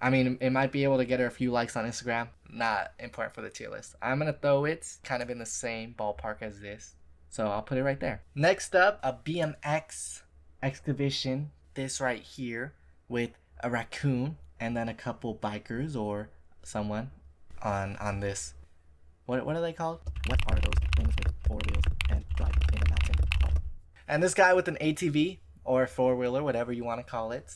I mean, it might be able to get her a few likes on Instagram. Not important for the tier list. I'm going to throw it kind of in the same ballpark as this. So I'll put it right there. Next up, a BMX excavation. This right here with a raccoon and then a couple bikers or someone on this. What are they called? What are those things with four wheels and drive in a mountain? Oh. And this guy with an ATV or four-wheeler, whatever you want to call it.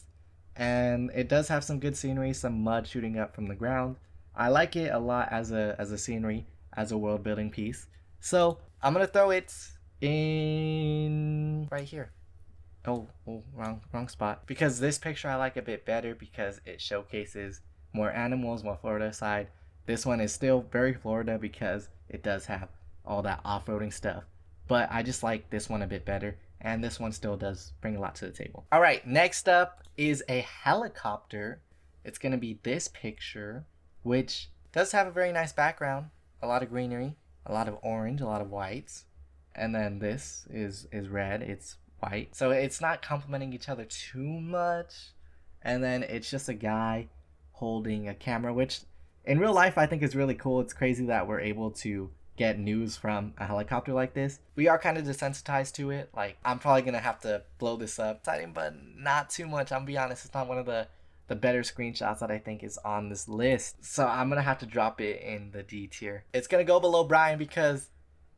And it does have some good scenery, some mud shooting up from the ground. I like it a lot as a scenery, as a world building piece. So I'm gonna throw it in right here. Oh, wrong spot. Because this picture I like a bit better because it showcases more animals, more Florida side. This one is still very Florida because it does have all that off-roading stuff. But I just like this one a bit better. And this one still does bring a lot to the table. All right, next up is a helicopter. It's going to be this picture, which does have a very nice background. A lot of greenery, a lot of orange, a lot of whites. And then this is red, it's white. So it's not complementing each other too much. And then it's just a guy holding a camera, which in real life I think is really cool. It's crazy that we're able to get news from a helicopter like this. We are kind of desensitized to it. Like, I'm probably gonna have to blow this up. Exciting, but not too much. I'm gonna be honest, it's not one of the better screenshots that I think is on this list. So I'm gonna have to drop it in the D tier. It's gonna go below Brian because,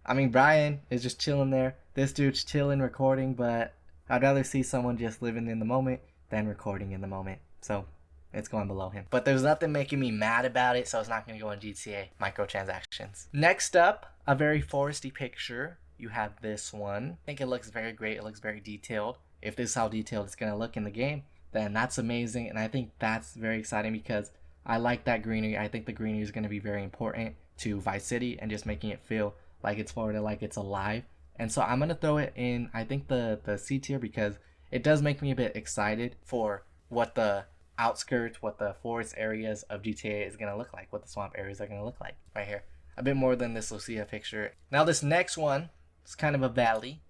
I mean, Brian is just chilling there. This dude's chilling, recording, but I'd rather see someone just living in the moment than recording in the moment. So it's going below him. But there's nothing making me mad about it, so it's not going to go in GTA. Microtransactions. Next up, a very foresty picture. You have this one. I think it looks very great. It looks very detailed. If this is how detailed it's going to look in the game, then that's amazing. And I think that's very exciting because I like that greenery. I think the greenery is going to be very important to Vice City and just making it feel like it's Florida, like it's alive. And so I'm going to throw it in, I think, the C tier because it does make me a bit excited for what the outskirts, what the forest areas of GTA is going to look like, what the swamp areas are going to look like right here. A bit more than this Lucia picture. Now this next one is kind of a valley.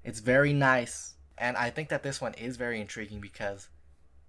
It's very nice. And I think that this one is very intriguing because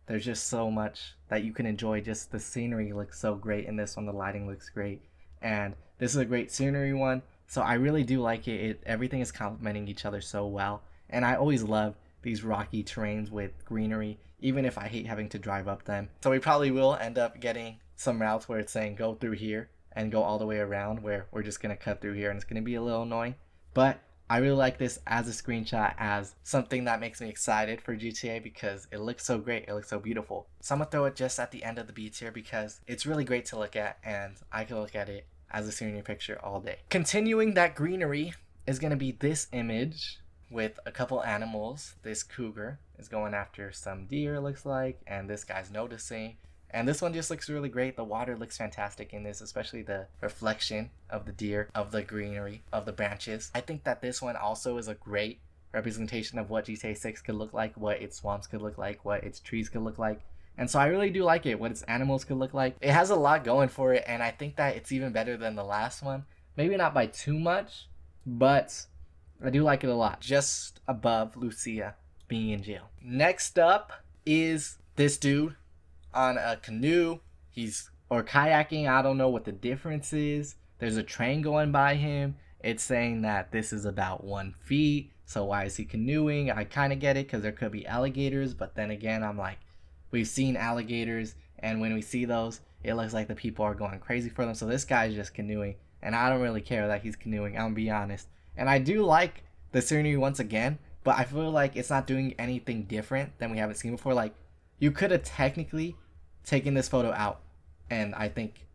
there's just so much that you can enjoy. Just the scenery looks so great in this one. The lighting looks great. And this is a great scenery one. So I really do like it. Everything is complementing each other so well. And I always love these rocky terrains with greenery, even if I hate having to drive up them. So we probably will end up getting some routes where it's saying go through here and go all the way around, where we're just going to cut through here and it's going to be a little annoying. But I really like this as a screenshot, as something that makes me excited for GTA because it looks so great. It looks so beautiful. So I'm going to throw it just at the end of the B tier because it's really great to look at and I can look at it as a scenery picture all day. Continuing that greenery is going to be this image with a couple animals. This cougar is going after some deer, looks like, and this guy's noticing. And this one just looks really great. The water looks fantastic in this, especially the reflection of the deer, of the greenery, of the branches. I think that this one also is a great representation of what GTA 6 could look like, what its swamps could look like, what its trees could look like. And so I really do like it, what its animals could look like. It has a lot going for it, and I think that it's even better than the last one. Maybe not by too much, but I do like it a lot. Just above Lucia being in jail. Next up is this dude on a canoe. Or kayaking. I don't know what the difference is. There's a train going by him. It's saying that this is about 1 feet. So why is he canoeing? I kind of get it because there could be alligators, but then again, I'm like, we've seen alligators, and when we see those, it looks like the people are going crazy for them. So this guy's just canoeing, and I don't really care that he's canoeing. I'm gonna be honest. And I do like the scenery once again, but I feel like it's not doing anything different than we haven't seen before. Like, you could have technically taken this photo out, and I think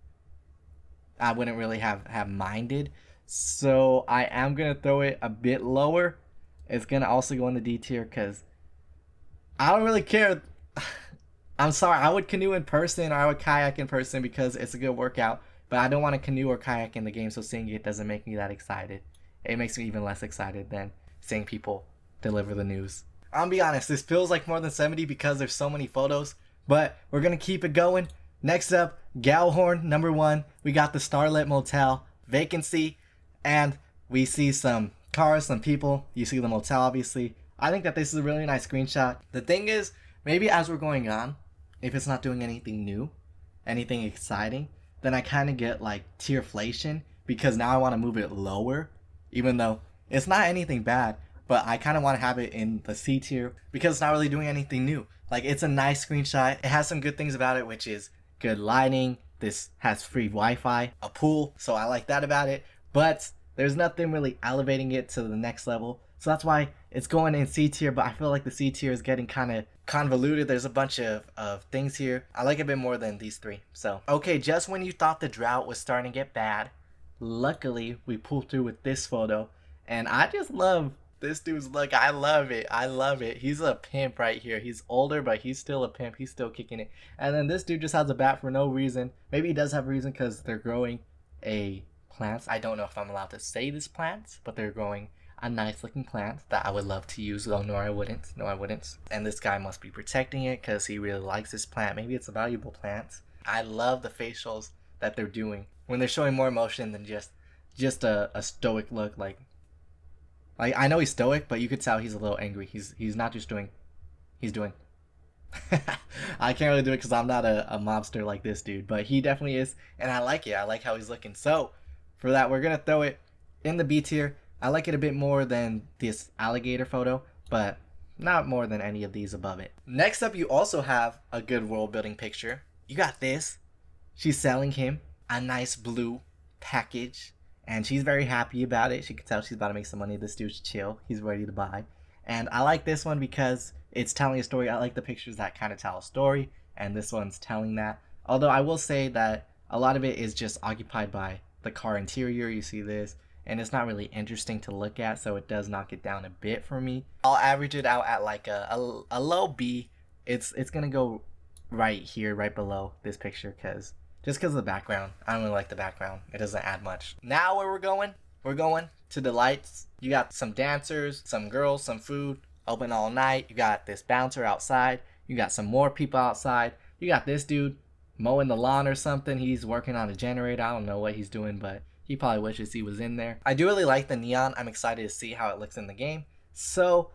I wouldn't really have minded. So I am gonna throw it a bit lower. It's gonna also go in the D tier because I don't really care. I'm sorry, I would canoe in person or I would kayak in person because it's a good workout, but I don't want to canoe or kayak in the game, so seeing it doesn't make me that excited. It makes me even less excited than seeing people deliver the news. I'll be honest, this feels like more than 70 because there's so many photos, but we're gonna keep it going. Next up, Gallhorn, number 1. We got the Starlit Motel, vacancy, and we see some cars, some people. You see the motel, obviously. I think that this is a really nice screenshot. The thing is, maybe as we're going on, if it's not doing anything new, anything exciting, then I kind of get like tierflation because now I want to move it lower, even though it's not anything bad, but I kind of want to have it in the C tier because it's not really doing anything new. Like, it's a nice screenshot. It has some good things about it, which is good lighting. This has free Wi-Fi, a pool, so I like that about it. But there's nothing really elevating it to the next level. So that's why it's going in C tier, but I feel like the C tier is getting kind of convoluted. There's a bunch of things here. I like it a bit more than these 3. So, okay, just when you thought the drought was starting to get bad, luckily we pulled through with this photo. And I just love this dude's look. I love it. I love it. He's a pimp right here. He's older, but he's still a pimp. He's still kicking it. And then this dude just has a bat for no reason. Maybe he does have a reason because they're growing a plants. I don't know if I'm allowed to say this plants, but they're growing a nice looking plant that I would love to use. Oh, no, I wouldn't. No, I wouldn't. And this guy must be protecting it because he really likes this plant. Maybe it's a valuable plant. I love the facials that they're doing when they're showing more emotion than just a stoic look. Like I know he's stoic, but you could tell he's a little angry. He's not just doing, he's doing. I can't really do it because I'm not a mobster like this dude, but he definitely is, and I like it. I like how he's looking. So for that, we're gonna throw it in the B tier. I like it a bit more than this alligator photo, but not more than any of these above it. Next up, you also have a good world building picture. You got this. She's selling him a nice blue package, and she's very happy about it. She can tell she's about to make some money. This dude's chill. He's ready to buy. And I like this one because it's telling a story. I like the pictures that kind of tell a story, and this one's telling that. Although I will say that a lot of it is just occupied by the car interior. You see this, and it's not really interesting to look at, so it does knock it down a bit for me. I'll average it out at like a low B. It's gonna go right here, right below this picture, because of the background. I don't really like the background. It doesn't add much. Now where we're going to the lights. You got some dancers, some girls, some food, open all night. You got this bouncer outside. You got some more people outside. You got this dude mowing the lawn or something. He's working on a generator. I don't know what he's doing, but he probably wishes he was in there. I do really like the neon. I'm excited to see how it looks in the game. So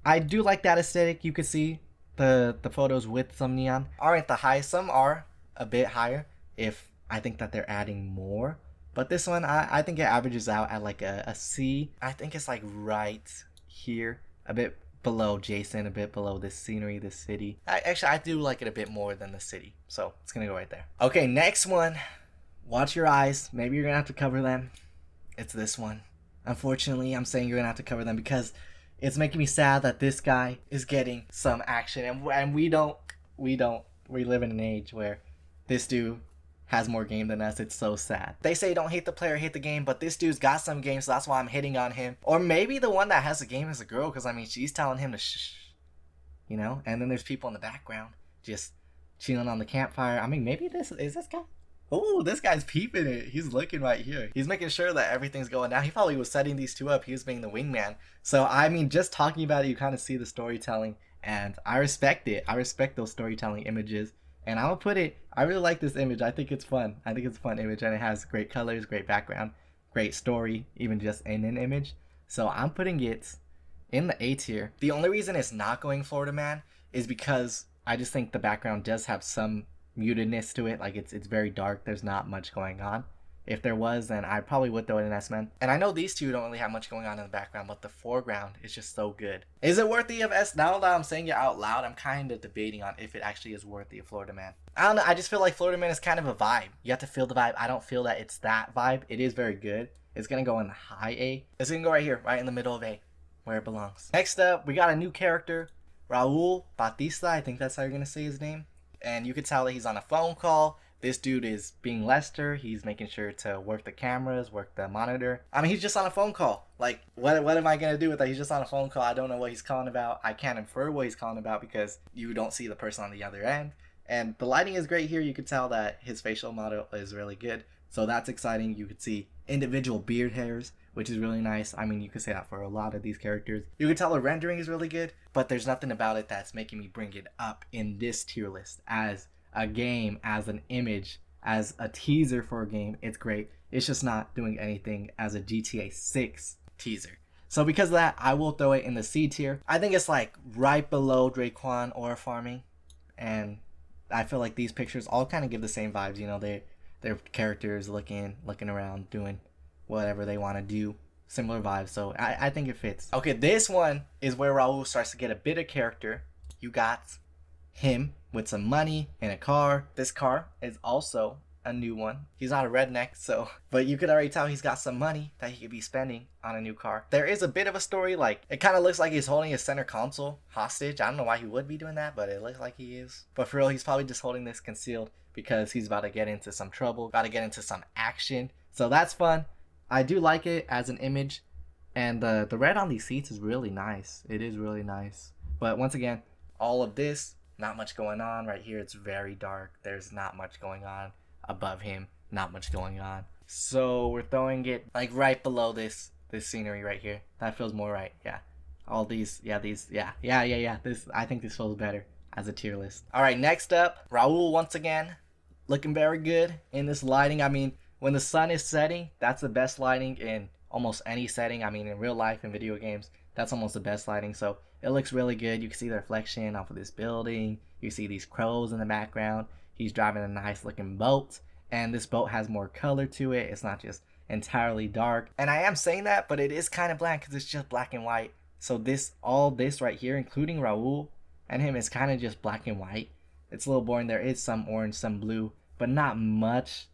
I do like that aesthetic. You can see the photos with some neon aren't the highest. Some are a bit higher if I think that they're adding more. But this one, I think it averages out at like a C. I think it's like right here, a bit below Jason, a bit below this scenery, this city. Actually, I do like it a bit more than the city. So it's going to go right there. Okay, next one. Watch your eyes. Maybe you're going to have to cover them. It's this one. Unfortunately, I'm saying you're going to have to cover them because it's making me sad that this guy is getting some action. And we live in an age where this dude has more game than us. It's so sad. They say don't hate the player, hate the game, but this dude's got some game, so that's why I'm hitting on him. Or maybe the one that has the game is a girl, because I mean, she's telling him to shh, you know? And then there's people in the background just chilling on the campfire. I mean, maybe this guy. Oh, this guy's peeping it. He's looking right here. He's making sure that everything's going down. He probably was setting these two up. He was being the wingman. So, I mean, just talking about it, you kind of see the storytelling, and I respect it. I respect those storytelling images. And I'm gonna put it, I really like this image. I think it's fun. I think it's a fun image, and it has great colors, great background, great story, even just in an image. So I'm putting it in the A tier. The only reason it's not going Florida Man is because I just think the background does have some mutedness to it. Like it's very dark. There's not much going on. If there was, then I probably would throw it in S-Men. And I know these two don't really have much going on in the background, but the foreground is just so good. Is it worthy of S? Now that I'm saying it out loud, I'm kind of debating on if it actually is worthy of Florida Man. I don't know, I just feel like Florida Man is kind of a vibe. You have to feel the vibe. I don't feel that it's that vibe. It is very good. It's gonna go in high A. It's gonna go right here, right in the middle of A, where it belongs. Next up, we got a new character, Raul Batista. I think that's how you're gonna say his name. And you can tell that he's on a phone call. This dude is being Lester. He's making sure to work the cameras, work the monitor. I mean, he's just on a phone call. Like, what am I going to do with that? He's just on a phone call. I don't know what he's calling about. I can't infer what he's calling about because you don't see the person on the other end. And the lighting is great here. You can tell that his facial model is really good. So that's exciting. You could see individual beard hairs, which is really nice. I mean, you could say that for a lot of these characters. You can tell the rendering is really good, but there's nothing about it that's making me bring it up in this tier list as a game, as an image, as a teaser for a game. It's great. It's just not doing anything as a GTA 6 teaser. So because of that, I will throw it in the C tier. I think it's like right below Draquan or farming, and I feel like these pictures all kind of give the same vibes. You know, their characters looking around, doing whatever they want to do. Similar vibes. So I think it fits. Okay, this one is where Raul starts to get a bit of character. You got him with some money in a car. This car is also a new one. He's not a redneck, so, but you could already tell he's got some money that he could be spending on a new car. There is a bit of a story, like it kind of looks like he's holding his center console hostage. I don't know why he would be doing that, but it looks like he is. But for real, he's probably just holding this concealed because he's about to get into some trouble, about to get into some action. So that's fun. I do like it as an image, and the red on these seats is really nice. It is really nice. But once again, all of this, not much going on. Right here, it's very dark. There's not much going on. Above him, not much going on. So we're throwing it like right below this scenery right here. That feels more right. Yeah. All these, yeah. This, I think this feels better as a tier list. All right, next up, Raul once again, looking very good in this lighting. I mean, when the sun is setting, that's the best lighting in almost any setting. I mean, in real life, in video games, that's almost the best lighting. So it looks really good. You can see the reflection off of this building. You see these crows in the background. He's driving a nice looking boat, and this boat has more color to it. It's not just entirely dark. And I am saying that, but it is kind of bland because it's just black and white. So all this right here, including Raul and him, is kind of just black and white. It's a little boring. There is some orange, some blue, but not much.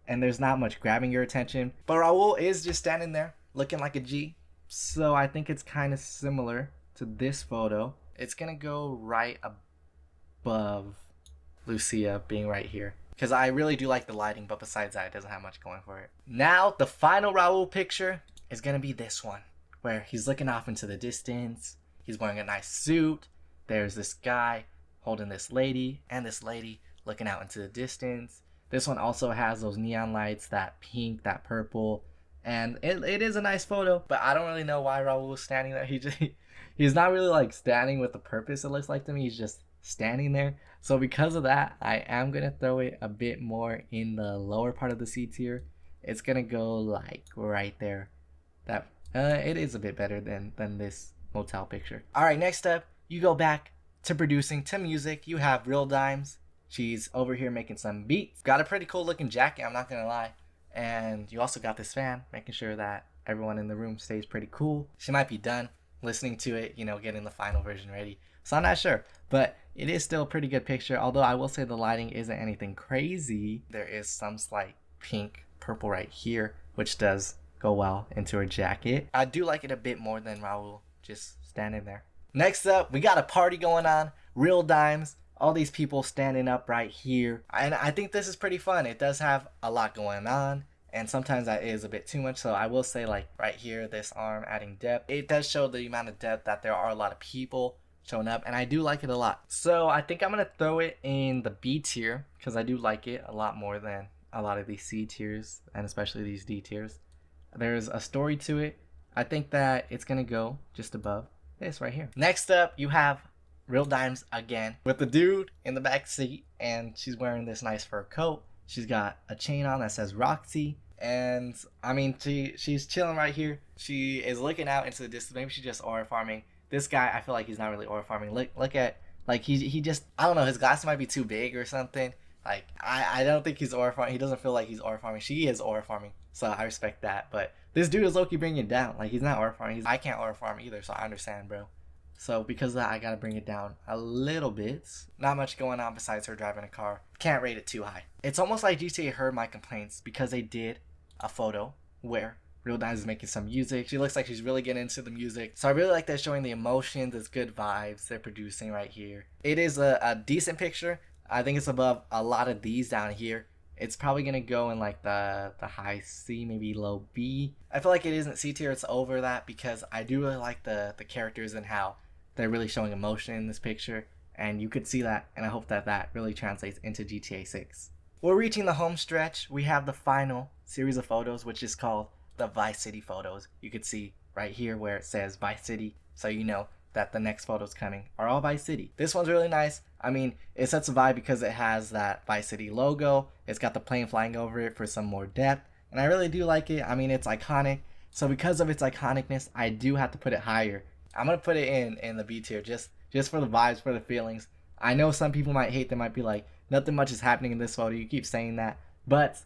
And there's not much grabbing your attention. But Raul is just standing there looking like a G. So I think it's kind of similar to this photo. It's gonna go right above Lucia being right here, because I really do like the lighting, but besides that, it doesn't have much going for it. Now the final Raul picture is gonna be this one, where he's looking off into the distance. He's wearing a nice suit. There's this guy holding this lady, and this lady looking out into the distance. This one also has those neon lights, that pink, that purple, and it is a nice photo, but I don't really know why Raul was standing there. He's not really like standing with a purpose, it looks like to me. He's just standing there. So because of that, I am gonna throw it a bit more in the lower part of the C tier. It's gonna go like right there. That it is a bit better than this motel picture. All right, next up, you go back to producing, to music. You have Real Dimes. She's over here making some beats. Got a pretty cool looking jacket, I'm not gonna lie. And you also got this fan, making sure that everyone in the room stays pretty cool. She might be done listening to it, you know, getting the final version ready. So I'm not sure, but it is still a pretty good picture. Although I will say the lighting isn't anything crazy. There is some slight pink, purple right here, which does go well into her jacket. I do like it a bit more than Raul just standing there. Next up, we got a party going on. Real Dimes. All these people standing up right here. And I think this is pretty fun. It does have a lot going on, and sometimes that is a bit too much. So I will say, like right here, this arm adding depth. It does show the amount of depth that there are a lot of people showing up, and I do like it a lot. So I think I'm gonna throw it in the B tier because I do like it a lot more than a lot of these C tiers, and especially these D tiers. There's a story to it. I think that it's gonna go just above this right here. Next up, you have Real Dimes again with the dude in the back seat, and she's wearing this nice fur coat. She's got a chain on that says Roxy, and I mean she's chilling right here. She is looking out into the distance. Maybe she's just aura farming. This guy, I feel like he's not really aura farming. Look at, like, he just, I don't know, his glasses might be too big or something, Like, I don't think he's aura farming. He doesn't feel like he's aura farming. She is aura farming, so I respect that. But this dude is low-key bringing it down. Like, he's not aura farming. I can't aura farm either, so I understand, bro. So because of that, I gotta bring it down a little bit. Not much going on besides her driving a car. Can't rate it too high. It's almost like GTA heard my complaints because they did a photo where Real Dimes is making some music. She looks like she's really getting into the music. So I really like that, showing the emotions. It's good vibes they're producing right here. It is a decent picture. I think it's above a lot of these down here. It's probably going to go in like the high C, maybe low B. I feel like it isn't C tier, it's over that, because I do really like the characters and how they're really showing emotion in this picture. And you could see that, and I hope that that really translates into GTA 6. We're reaching the home stretch. We have the final series of photos, which is called the Vice City photos. You could see right here where it says Vice City, so you know that the next photos coming are all Vice City. This one's really nice. I mean, it sets a vibe because it has that Vice City logo. It's got the plane flying over it for some more depth, and I really do like it. I mean, it's iconic. So because of its iconicness, I do have to put it higher. I'm gonna put it in the B tier just for the vibes, for the feelings. I know some people might hate. They might be like, nothing much is happening in this photo. You keep saying that, but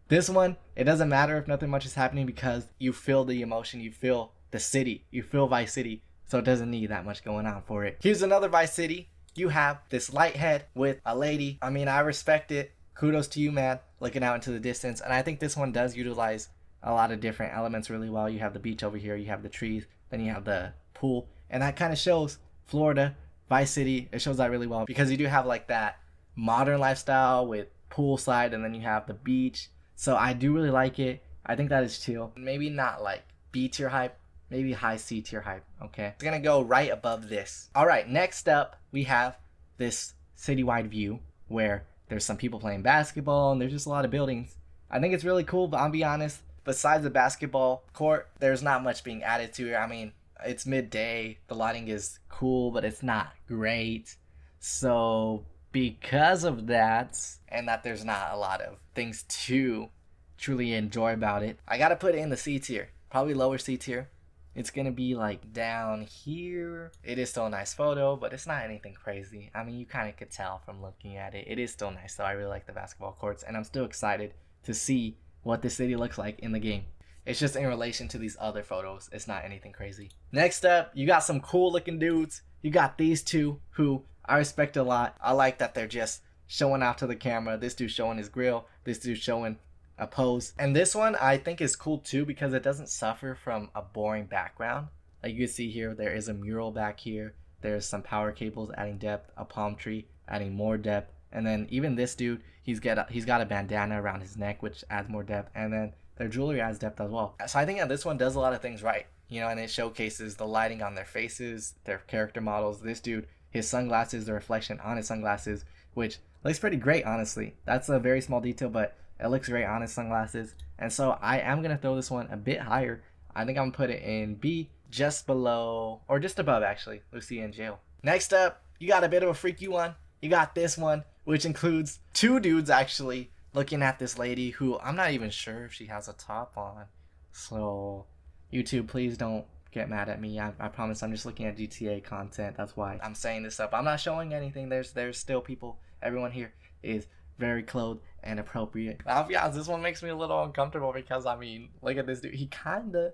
this one, it doesn't matter if nothing much is happening because you feel the emotion, you feel the city, you feel Vice City. So it doesn't need that much going on for it. Here's another Vice City. You have this light head with a lady. I mean, I respect it. Kudos to you, man, looking out into the distance. And I think this one does utilize a lot of different elements really well. You have the beach over here, you have the trees, then you have the pool. And that kind of shows Florida, Vice City. It shows that really well because you do have like that modern lifestyle with poolside, and then you have the beach. So I do really like it. I think that is chill. Maybe not like B tier hype, maybe high C tier hype, okay? It's gonna go right above this. All right, next up, we have this citywide view where there's some people playing basketball and there's just a lot of buildings. I think it's really cool, but I'll be honest, besides the basketball court, there's not much being added to it. I mean, it's midday, the lighting is cool, but it's not great. So because of that, and that there's not a lot of things to truly enjoy about it, I gotta put it in the C tier, probably lower C tier. It's gonna be like down here. It is still a nice photo, but it's not anything crazy. I mean, you kind of could tell from looking at it. It is still nice though. I really like the basketball courts, and I'm still excited to see what the city looks like in the game. It's just in relation to these other photos, it's not anything crazy. Next up, you got some cool looking dudes. You got these two who I respect a lot. I like that they're just showing off to the camera. This dude showing his grill, this dude showing a pose. And this one I think is cool too because it doesn't suffer from a boring background. Like you can see here, there is a mural back here. There's some power cables adding depth, a palm tree adding more depth, and then even this dude, he's got a bandana around his neck, which adds more depth, and then their jewelry adds depth as well. So I think that this one does a lot of things right, you know, and it showcases the lighting on their faces, their character models. This dude, his sunglasses, the reflection on his sunglasses, which looks pretty great, honestly. That's a very small detail, but it looks great on his sunglasses. And so I am going to throw this one a bit higher. I think I'm going to put it in B, just below, or just above actually, Lucy in jail. Next up, you got a bit of a freaky one. You got this one, which includes two dudes actually looking at this lady who I'm not even sure if she has a top on. So YouTube, please don't get mad at me. I promise I'm just looking at GTA content. That's why I'm saying this up. I'm not showing anything. There's still people. Everyone here is very clothed and appropriate. I'll be honest, this one makes me a little uncomfortable because, I mean, look at this dude. He kind of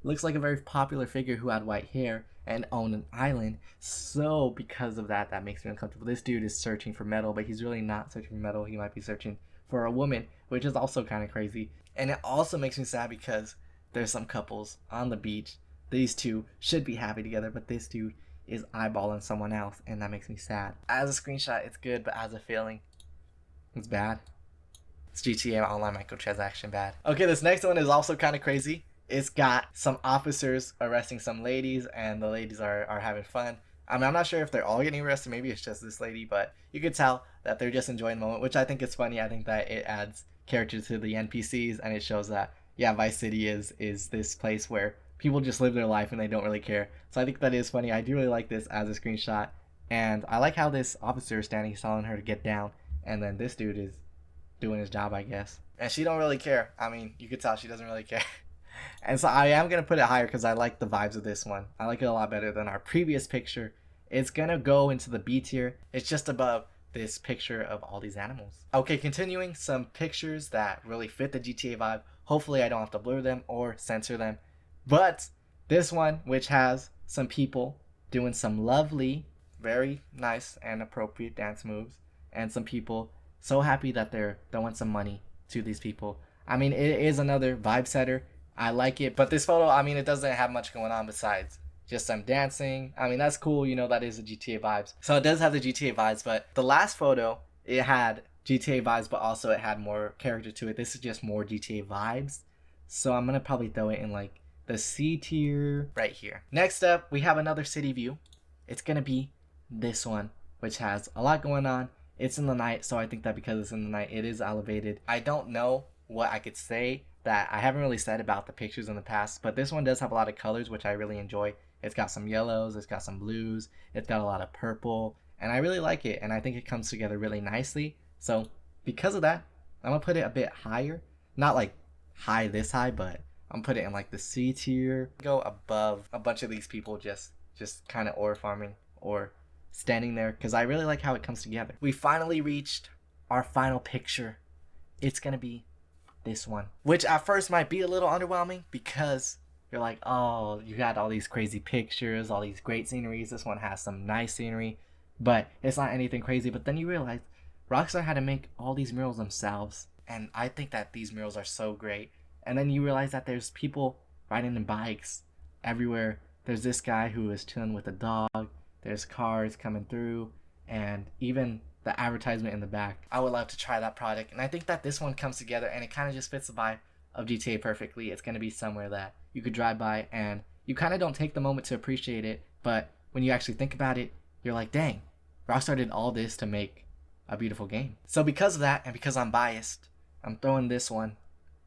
looks like a very popular figure who had white hair and owned an island. So because of that, that makes me uncomfortable. This dude is searching for metal, but he's really not searching for metal. He might be searching for a woman, which is also kind of crazy. And it also makes me sad because there's some couples on the beach. These two should be happy together, but this dude is eyeballing someone else, and that makes me sad. As a screenshot, it's good, but as a feeling, it's bad. It's GTA Online microtransaction bad. Okay, this next one is also kind of crazy. It's got some officers arresting some ladies, and the ladies are having fun. I mean, I'm not sure if they're all getting arrested. Maybe it's just this lady, but you could tell that they're just enjoying the moment, which I think is funny. I think that it adds character to the NPCs, and it shows that, yeah, Vice City is this place where people just live their life and they don't really care. So I think that is funny. I do really like this as a screenshot, and I like how this officer is standing, he's telling her to get down, and then this dude is doing his job, I guess. And she don't really care. I mean, you could tell she doesn't really care. And so I am going to put it higher because I like the vibes of this one. I like it a lot better than our previous picture. It's going to go into the B tier. It's just above this picture of all these animals. Okay, continuing, some pictures that really fit the GTA vibe. Hopefully I don't have to blur them or censor them. But this one, which has some people doing some lovely, very nice and appropriate dance moves, and some people so happy that they're throwing some money to these people. I mean, it is another vibe setter. I like it, but this photo, I mean, it doesn't have much going on besides just some dancing. I mean, that's cool, you know, that is the GTA vibes. So it does have the GTA vibes, but the last photo, it had GTA vibes, but also it had more character to it. This is just more GTA vibes. So I'm gonna probably throw it in like the C tier right here. Next up, we have another city view. It's gonna be this one, which has a lot going on. It's in the night, so I think that because it's in the night, it is elevated. I don't know what I could say that I haven't really said about the pictures in the past, but this one does have a lot of colors, which I really enjoy. It's got some yellows, it's got some blues, it's got a lot of purple, and I really like it, and I think it comes together really nicely. So because of that, I'm gonna put it a bit higher. Not like high this high, but I'm gonna put it in like the C tier. Go above a bunch of these people just kind of ore farming or standing there, because I really like how it comes together. We finally reached our final picture. It's gonna be this one, which at first might be a little underwhelming because you're like, oh, you got all these crazy pictures, all these great sceneries. This one has some nice scenery, but it's not anything crazy. But then you realize Rockstar had to make all these murals themselves, and I think that these murals are so great. And then you realize that there's people riding in bikes everywhere. There's this guy who is chilling with a dog. There's cars coming through, and even the advertisement in the back. I would love to try that product, and I think that this one comes together, and it kind of just fits the vibe of GTA perfectly. It's going to be somewhere that you could drive by, and you kind of don't take the moment to appreciate it, but when you actually think about it, you're like, dang, Rockstar did all this to make a beautiful game. So because of that, and because I'm biased, I'm throwing this one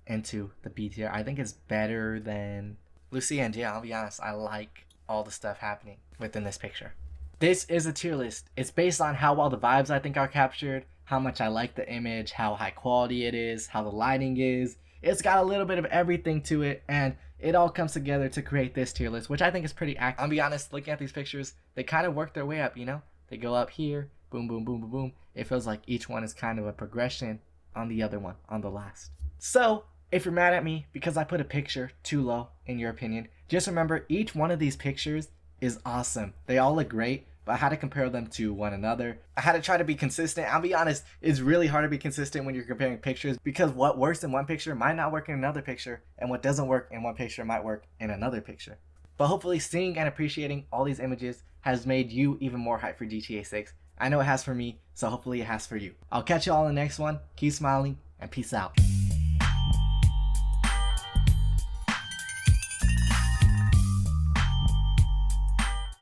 into the B tier. I think it's better than Lucy, and yeah, I'll be honest, I like all the stuff happening within this picture. This is a tier list. It's based on how well the vibes I think are captured, how much I like the image, how high quality it is, how the lighting is. It's got a little bit of everything to it, and it all comes together to create this tier list, which I think is pretty accurate. I'll be honest, looking at these pictures, they kind of work their way up, you know? They go up here, boom, boom, boom, boom, boom. It feels like each one is kind of a progression on the other one, on the last. So, if you're mad at me because I put a picture too low, in your opinion, just remember each one of these pictures is awesome. They all look great, but I had to compare them to one another. I had to try to be consistent. I'll be honest, it's really hard to be consistent when you're comparing pictures, because what works in one picture might not work in another picture, and what doesn't work in one picture might work in another picture. But hopefully seeing and appreciating all these images has made you even more hyped for GTA 6. I know it has for me, so hopefully it has for you. I'll catch you all in the next one. Keep smiling, and peace out.